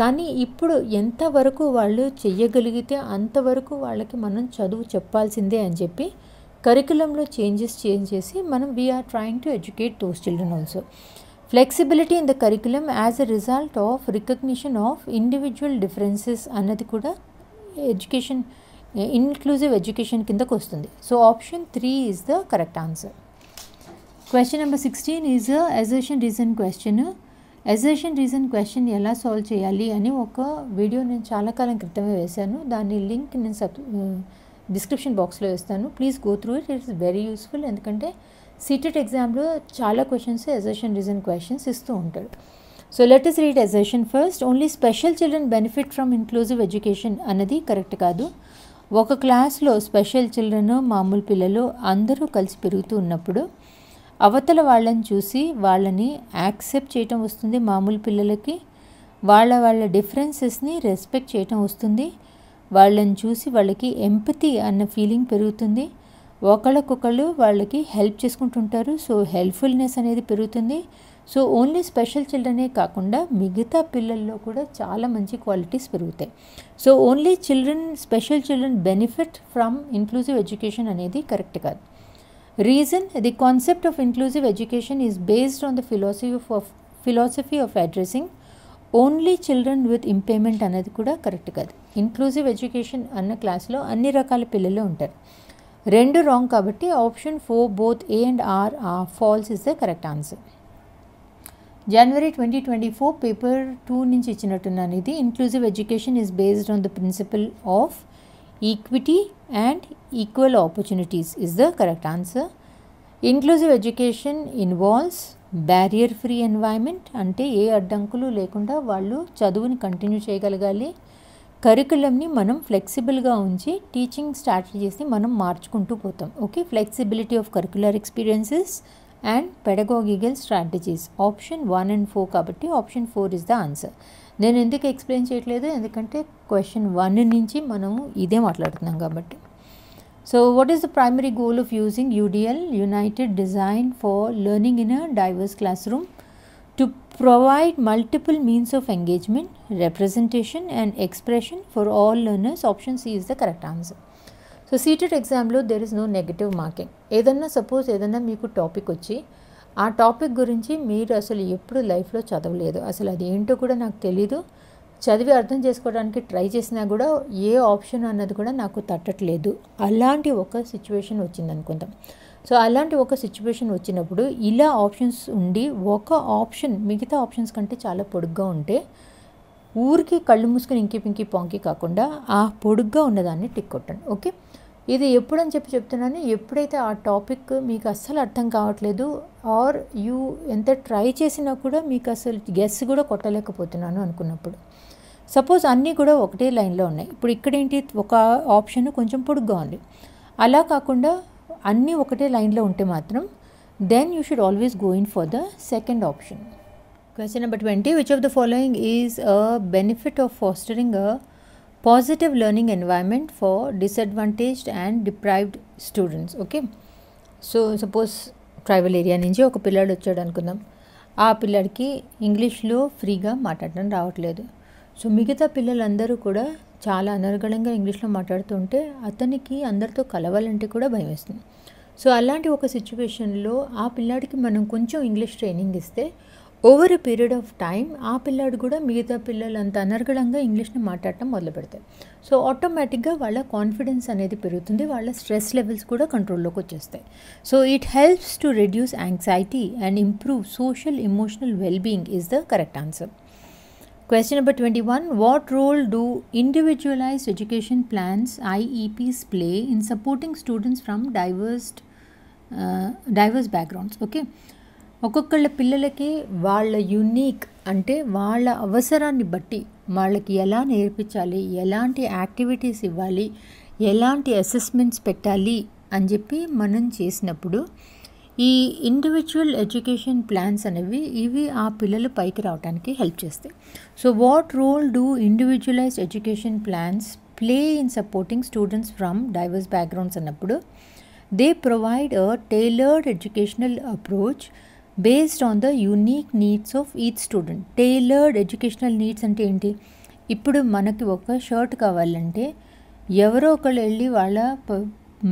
కానీ ఇప్పుడు ఎంతవరకు వాళ్ళు చెయ్యగలిగితే అంతవరకు వాళ్ళకి మనం చదువు చెప్పాల్సిందే అని చెప్పి కరికులంలో చేంజెస్ చేసి మనం we are trying to educate those children also. Flexibility in the curriculum as a result of recognition of individual differences అన్నది కూడా ఎడ్యుకేషన్ ఇన్క్లూజివ్ ఎడ్యుకేషన్ కిందకు వస్తుంది. So option 3 is the correct answer. Question number 16 is assertion reason question. Assertion reason question ఎలా solve చేయాలి అని ఒక video నేను చాలా కాలం క్రితమే వేశాను. దాని లింక్ నేను డిస్క్రిప్షన్ బాక్స్లో వేస్తాను. Please go through it. It's very useful. ఎందుకంటే సీటెట్ ఎగ్జామ్లో చాలా క్వశ్చన్స్ అసర్షన్ రీజన్ క్వశ్చన్స్ ఇస్తూ ఉంటాడు. So let us read assertion first. Only special children benefit from inclusive education అన్నది కరెక్ట్ కాదు. ఒక క్లాస్లో స్పెషల్ చిల్డ్రన్, మామూలు పిల్లలు అందరూ కలిసి పెరుగుతూ ఉన్నప్పుడు అవతల వాళ్ళని చూసి వాళ్ళని యాక్సెప్ట్ చేయటం వస్తుంది. మామూలు పిల్లలకి వాళ్ళ డిఫరెన్సెస్ని రెస్పెక్ట్ చేయటం వస్తుంది. వాళ్ళని చూసి వాళ్ళకి ఎంపతి అన్న ఫీలింగ్ పెరుగుతుంది. ఒకళ్ళకొకళ్ళు వాళ్ళకి హెల్ప్ చేసుకుంటుంటారు. సో హెల్ప్ఫుల్నెస్ అనేది పెరుగుతుంది. సో ఓన్లీ స్పెషల్ చిల్డ్రనే కాకుండా మిగతా పిల్లల్లో కూడా చాలా మంచి క్వాలిటీస్ పెరుగుతాయి. So only special children benefit from inclusive education అనేది కరెక్ట్ కాదు. Reason, the concept of inclusive education is based on the philosophy of addressing only children with impairment అనేది కూడా కరెక్ట్ కాదు. ఇంక్లూజివ్ ఎడ్యుకేషన్ అన్న క్లాస్లో అన్ని రకాల పిల్లలు ఉంటారు. 2 రాంగ్ కాబట్టి option 4 both A and R false is the correct answer. జనవరి 2024 పేపర్ 2 నుంచి ఇచ్చినట్టున్నాను ఇది. Inclusive education is based on the principle of equity and equal opportunities is the correct answer. Inclusive education involves barrier free environment, అంటే ఏ అడ్డంకులు లేకుండా వాళ్ళు చదువుని కంటిన్యూ చేయగలగాలి. కరికులంని మనం ఫ్లెక్సిబుల్గా ఉంచి టీచింగ్ స్ట్రాటజీస్ని మనం మార్చుకుంటూ పోతాం. Okay, flexibility of curricular experiences and పెడగాగికల్ strategies. Option 1 and 4 కాబట్టి ఆప్షన్ 4 ఇస్ ద ఆన్సర్. నేను ఎందుకు ఎక్స్ప్లెయిన్ చేయట్లేదు, ఎందుకంటే క్వశ్చన్ 1 నుంచి మనము ఇదే మాట్లాడుతున్నాం కాబట్టి. So what is the primary goal of using UDL, United Design for Learning in a Diverse Classroom? To provide multiple means of engagement, representation and expression for all learners. Option C is the correct answer. So seated examలో there is no negative marking. ఏదన్నా suppose ఏదన్నా మీకు topic వచ్చి ఆ topic గురించి మీరు అసలు ఎప్పుడు లైఫ్లో చదవలేదు, అసలు అది ఏంటో కూడా నాకు తెలీదు, చదివి అర్థం చేసుకోవడానికి ట్రై చేసినా కూడా ఏ ఆప్షన్ అన్నది కూడా నాకు తట్టట్లేదు, అలాంటి ఒక సిచ్యువేషన్ వచ్చింది అనుకుందాం. సో అలాంటి ఒక సిచ్యువేషన్ వచ్చినప్పుడు ఇలా ఆప్షన్స్ ఉండి ఒక ఆప్షన్ మిగతా ఆప్షన్స్ కంటే చాలా పొడుగ్గా ఉంటే ఊరికి కళ్ళు మూసుకొని ఇంకి పింకి పాంకి కాకుండా ఆ పొడుగ్గా ఉన్నదాన్ని టిక్ కొట్టండి. ఓకే, ఇది ఎప్పుడని చెప్తున్నాను, ఎప్పుడైతే ఆ టాపిక్ మీకు అస్సలు అర్థం కావట్లేదు ఆర్ యూ ఎంత ట్రై చేసినా కూడా మీకు అసలు గెస్ కూడా కొట్టలేకపోతున్నాను అనుకున్నప్పుడు. సపోజ్ అన్నీ కూడా ఒకటే లైన్లో ఉన్నాయి. ఇప్పుడు ఇక్కడేంటి, ఒక ఆప్షన్ కొంచెం పొడుగ్గా ఉంది. అలా కాకుండా అన్నీ ఒకటే లైన్లో ఉంటే మాత్రం then you should always go in for the second option. Question number 20. Which of the following is a benefit of fostering a positive learning environment for disadvantaged and deprived students? Okay, so suppose tribal area నుంచి ఒక పిల్లాడు వచ్చాడు అనుకుందాం. ఆ పిల్లాడికి ఇంగ్లీష్లో ఫ్రీగా మాట్లాడడం రావట్లేదు. సో మిగతా పిల్లలందరూ కూడా చాలా అనర్గళంగా ఇంగ్లీష్లో మాట్లాడుతుంటే అతనికి అందరితో కలవాలంటే కూడా భయం వేస్తుంది. సో అలాంటి ఒక సిచ్యువేషన్లో ఆ పిల్లాడికి మనం కొంచెం ఇంగ్లీష్ ట్రైనింగ్ ఇస్తే over a period of time ఆ పిల్లాడు కూడా మిగతా పిల్లలంతా అనర్గళంగా ఇంగ్లీష్ని మాట్లాడటం మొదలు పెడతాయి. సో ఆటోమేటిక్గా వాళ్ళ కాన్ఫిడెన్స్ అనేది పెరుగుతుంది, వాళ్ళ స్ట్రెస్ లెవెల్స్ కూడా కంట్రోల్లోకి వచ్చేస్తాయి. So it helps to reduce anxiety and improve social emotional wellbeing is the correct answer. Question number 21. What role do individualized education plans IEPs play in supporting students from diverse backgrounds? Okay. ఒక్కొక్కళ్ళ పిల్లలకి వాళ్ళ unique అంటే వాళ్ళ అవసరాన్ని బట్టి వాళ్ళకి ఎలా నేర్పించాలి, ఎలాంటి యాక్టివిటీస్ ఇవ్వాలి, ఎలాంటి అసెస్మెంట్స్ పెట్టాలి అని చెప్పి మనం చేసినప్పుడు ఈ ఇండివిజువల్ ఎడ్యుకేషన్ ప్లాన్స్ అనేవి ఇవి ఆ పిల్లలు పైకి రావడానికి హెల్ప్ చేస్తాయి. So what role do individualized education plans play in supporting students from diverse backgrounds అన్నప్పుడు they provide a tailored educational approach based on the unique needs of each student. Tailored educational needs అంటే ఏంటి? ఇప్పుడు మనకి ఒక shirt కావాలంటే ఎవరో ఒకళ్ళు వెళ్ళి వాళ్ళ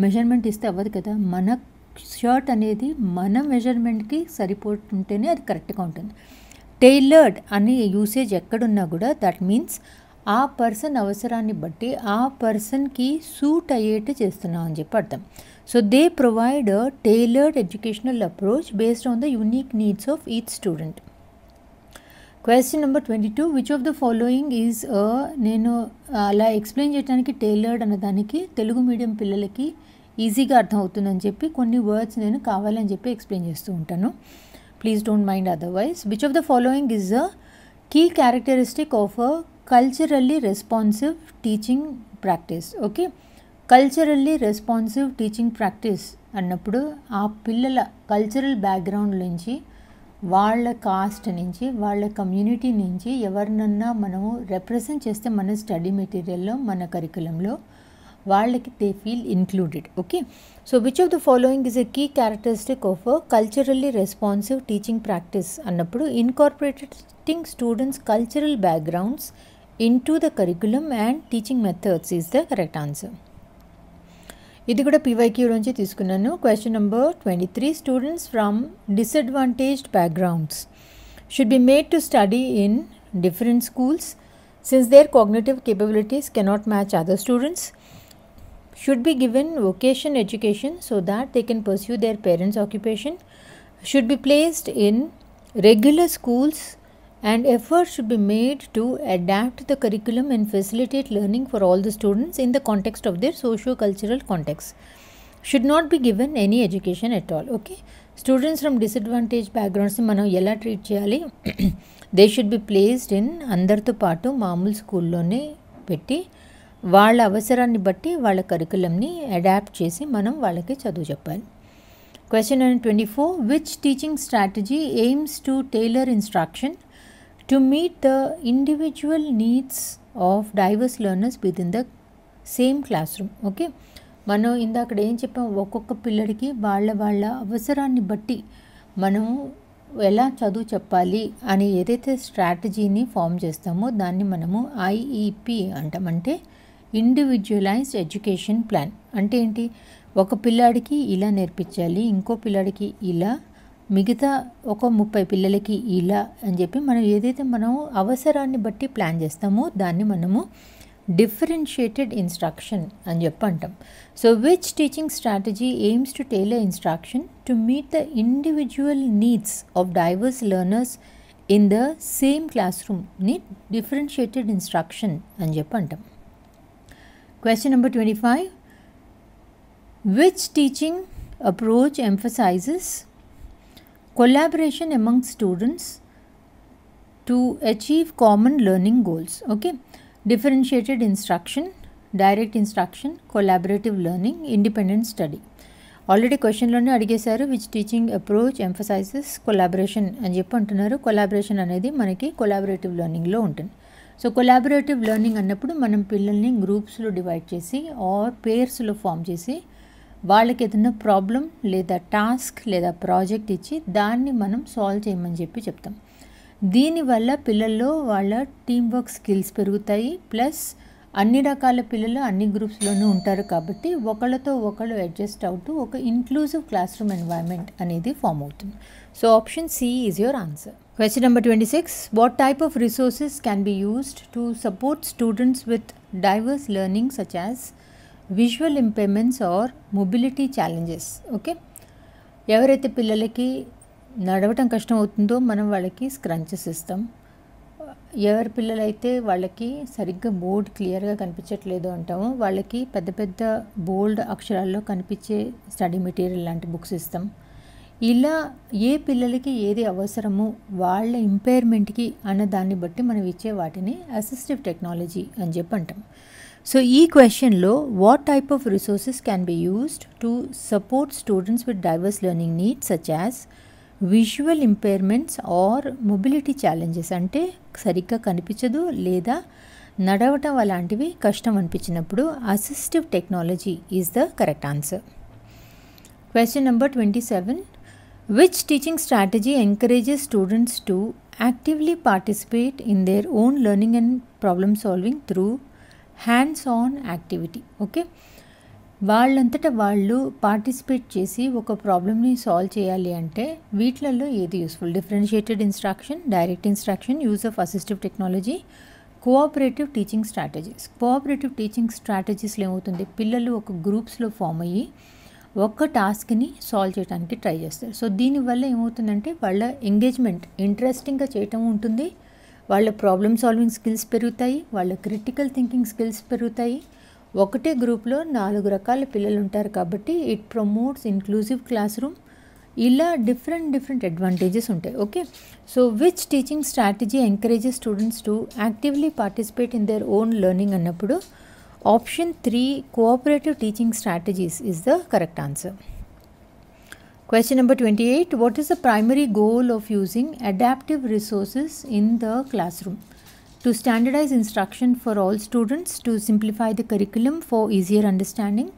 మెజర్మెంట్ ఇస్తే అవ్వదు కదా. మన షర్ట్ అనేది మన మెజర్మెంట్కి సరిపోతుంటేనే అది కరెక్ట్గా ఉంటుంది. టైలర్డ్ అనే యూసేజ్ ఎక్కడున్నా కూడా దట్ మీన్స్ ఆ పర్సన్ అవసరాన్ని బట్టి ఆ పర్సన్కి సూట్ అయ్యేట్టు చేస్తున్నాం అని చెప్పి అర్థం. So they provide a tailored educational approach based on the unique needs of each student. Question number 22, which of the following is నేను అలా ఎక్స్ప్లెయిన్ చేయడానికి టైలర్డ్ అన్నదానికి తెలుగు మీడియం పిల్లలకి ఈజీగా అర్థం అవుతుందని చెప్పి కొన్ని వర్డ్స్ నేను కావాలని చెప్పి ఎక్స్ప్లెయిన్ చేస్తూ ఉంటాను. Please don't mind otherwise. Which of the following is a key characteristic of a culturally responsive teaching practice. Okay, culturally responsive teaching practice అన్నప్పుడు ఆ పిల్లల కల్చరల్ బ్యాక్గ్రౌండ్ నుంచి, వాళ్ళ కాస్ట్ నుంచి, వాళ్ళ కమ్యూనిటీ నుంచి ఎవరినన్నా మనము రిప్రజెంట్ చేస్తే మన స్టడీ మెటీరియల్లో, మన కరికులంలో వాళ్ళకి they feel included. Okay, so which of the following is a key characteristic of a culturally responsive teaching practice అన్నప్పుడు incorporating students cultural backgrounds into the curriculum and teaching methods is the correct answer. ఇది కూడా PYQ నుంచి తీసుకున్నాను. Question number 23, students from disadvantaged backgrounds should be made to study in different schools since their cognitive capabilities cannot match other students. Should be given vocation education so that they can pursue their parents' occupation. Should be placed in regular schools and effort should be made to adapt the curriculum and facilitate learning for all the students in the context of their socio-cultural context. Should not be given any education at all. Okay, students from disadvantaged backgrounds ni manam ela treat cheyali? They should be placed in andartho paatu maamul school lone petti వాళ్ళ అవసరాన్ని బట్టి వాళ్ళ కరికులంని adapt చేసి మనం వాళ్ళకి చదువు చెప్పాలి. Question number 24, which teaching strategy aims to tailor instruction to meet the individual needs of diverse learners with in the same classroom. Okay, మనం ఇందాక ఏం చెప్పాం, ఒక్కొక్క పిల్లడికి వాళ్ళ అవసరాన్ని బట్టి మనం ఎలా చదువు చెప్పాలి అని ఏదైతే స్ట్రాటజీని ఫామ్ చేస్తామో దాన్ని మనము ఐఈపీ అంటాం. అంటే ఇండివిజువలైజ్డ్ ఎడ్యుకేషన్ ప్లాన్ అంటే ఏంటి? ఒక పిల్లాడికి ఇలా నేర్పించాలి, ఇంకో పిల్లాడికి ఇలా, మిగతా ఒక 30 పిల్లలకి ఇలా అని చెప్పి మనం ఏదైతే మనం అవసరాన్ని బట్టి ప్లాన్ చేస్తామో దాన్ని మనము డిఫరెన్షియేటెడ్ ఇన్స్ట్రక్షన్ అని చెప్పి అంటాం. So which teaching strategy aims to tailor instruction to meet the individual needs of diverse learners in the same క్లాస్ రూమ్ని డిఫరెన్షియేటెడ్ ఇన్స్ట్రక్షన్ అని చెప్పి అంటాం. Question number 25, which teaching approach emphasizes collaboration among students to achieve common learning goals? Okay, differentiated instruction, direct instruction, collaborative learning, independent study. Already క్వశ్చన్లోనే అడిగేశారు which teaching approach emphasizes collaboration అని చెప్పి అంటున్నారు. Collaboration అనేది మనకి కొలాబరేటివ్ లెర్నింగ్లో ఉంటుంది. So collaborative learning అన్నప్పుడు మనం పిల్లల్ని గ్రూప్స్లో డివైడ్ చేసి ఆర్ పేర్స్లో ఫామ్ చేసి వాళ్ళకి ఏదైనా ప్రాబ్లం లేదా టాస్క్ లేదా ప్రాజెక్ట్ ఇచ్చి దాన్ని మనం సాల్వ్ చేయమని చెప్పి చెప్తాం. దీనివల్ల పిల్లల్లో వాళ్ళ టీమ్ వర్క్ స్కిల్స్ పెరుగుతాయి. ప్లస్ అన్ని రకాల పిల్లలు అన్ని గ్రూప్స్లోనూ ఉంటారు కాబట్టి ఒకళ్ళతో ఒకళ్ళు అడ్జస్ట్ అవుతూ ఒక ఇంక్లూజివ్ క్లాస్ రూమ్ ఎన్వైర్న్మెంట్ అనేది ఫామ్ అవుతుంది. So option C is your answer. Question number 26, what type of resources can be used to support students with diverse learning such as visual impairments or mobility challenges? Okay, ఎవరైతే పిల్లలకి నడవటం కష్టం అవుతుందో మనం వాళ్ళకి scrunchies ఇస్తాం. ఎవరి పిల్లలైతే వాళ్ళకి సరిగ్గా బోర్డ్ క్లియర్గా కనిపించట్లేదు అంటామో వాళ్ళకి పెద్ద పెద్ద బోల్డ్ అక్షరాల్లో కనిపించే స్టడీ మెటీరియల్ లాంటి బుక్స్ ఇస్తాం. ఇలా ఏ పిల్లలకి ఏది అవసరమో వాళ్ళ ఇంపైర్మెంట్కి అన్న దాన్ని బట్టి మనం ఇచ్చే వాటిని అసిస్టివ్ టెక్నాలజీ అని చెప్పి అంటాం. సో ఈ క్వశ్చన్లో what type of resources can be used to support students with diverse learning needs such as visual impairments or mobility challenges, అంటే సరిగ్గా కనిపించదు లేదా నడవటం అలాంటివి కష్టం అనిపించినప్పుడు assistive technology is the correct answer. Question number 27. Which teaching strategy encourages students to actively participate in their own learning and problem solving through hands-on activity? Okay, వాళ్ళంతటా వాళ్ళు పార్టిసిపేట్ చేసి ఒక ప్రాబ్లమ్ని సాల్వ్ చేయాలి అంటే వీటిలలో ఏది useful? Differentiated instruction, direct instruction, use of assistive technology, cooperative teaching strategies. Cooperative teaching స్ట్రాటజీస్లో ఏమవుతుంది, పిల్లలు ఒక గ్రూప్స్లో ఫామ్ అయ్యి ఒక్క టాస్క్ని సాల్వ్ చేయడానికి ట్రై చేస్తారు. సో దీనివల్ల ఏమవుతుందంటే వాళ్ళ ఎంగేజ్మెంట్ ఇంట్రెస్టింగ్గా చేయటం ఉంటుంది, వాళ్ళ ప్రాబ్లమ్ సాల్వింగ్ స్కిల్స్ పెరుగుతాయి, వాళ్ళ క్రిటికల్ థింకింగ్ స్కిల్స్ పెరుగుతాయి. ఒకటే గ్రూప్లో 4 రకాల పిల్లలు ఉంటారు కాబట్టి it promotes inclusive class room. ఇలా డిఫరెంట్ అడ్వాంటేజెస్ ఉంటాయి. Okay, so which teaching strategy encourages students to actively participate in their own learning అన్నప్పుడు Option 3, cooperative teaching strategies is the correct answer. Question number 28. What is the primary goal of using adaptive resources in the classroom? To standardize instruction for all students, to simplify the curriculum for easier understanding,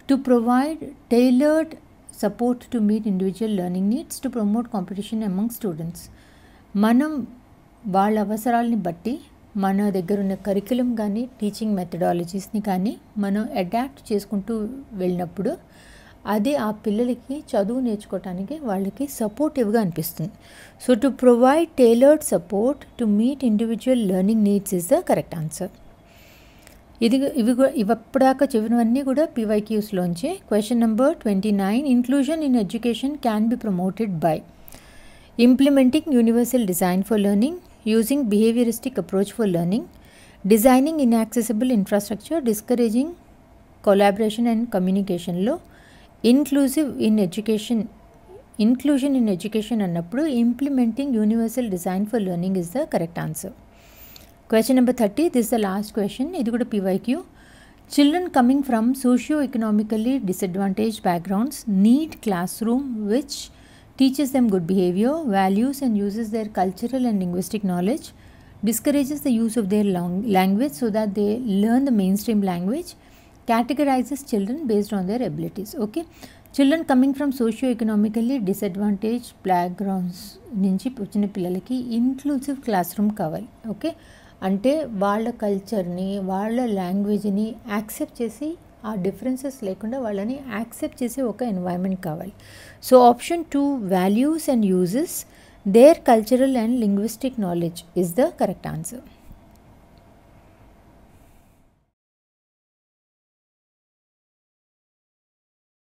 to provide tailored support to meet individual learning needs, to promote competition among students. మనం వాళ్ళ అవసరాలని బట్టి మన దగ్గర ఉన్న curriculum కానీ teaching మెథడాలజీస్ని కానీ మనం adapt చేసుకుంటూ వెళ్ళినప్పుడు అది ఆ పిల్లలకి చదువు నేర్చుకోవటానికి వాళ్ళకి సపోర్టివ్గా అనిపిస్తుంది. So to provide tailored support to meet individual learning needs is the correct answer. ఇవప్పటిదాకా చెప్పినవన్నీ కూడా PYQస్లోంచే. Question number 29. Inclusion in education can be promoted by implementing universal design for learning, using behavioristic approach for learning, designing inaccessible infrastructure, discouraging collaboration and communication. లో inclusion in education అన్నప్పుడు implementing universal design for learning is the correct answer. Question number 30. This is the last question. ఇది కూడా PYQ. Children coming from socio-economically disadvantaged backgrounds need classroom which teaches them good behavior, values and uses their cultural and linguistic knowledge, discourages the use of their language so that they learn the mainstream language, categorizes children based on their abilities. Okay, children coming from socio-economically disadvantaged backgrounds నుంచి వచ్చిన పిల్లలకి inclusive class room కావాలి. Okay, అంటే వాళ్ళ కల్చర్ని వాళ్ళ లాంగ్వేజ్ని accept చేసి ఆ డిఫరెన్సెస్ లేకుండా వాళ్ళని యాక్సెప్ట్ చేసే ఒక ఎన్వైరన్మెంట్ కావాలి. So option 2, values and uses their cultural and linguistic knowledge is the correct answer.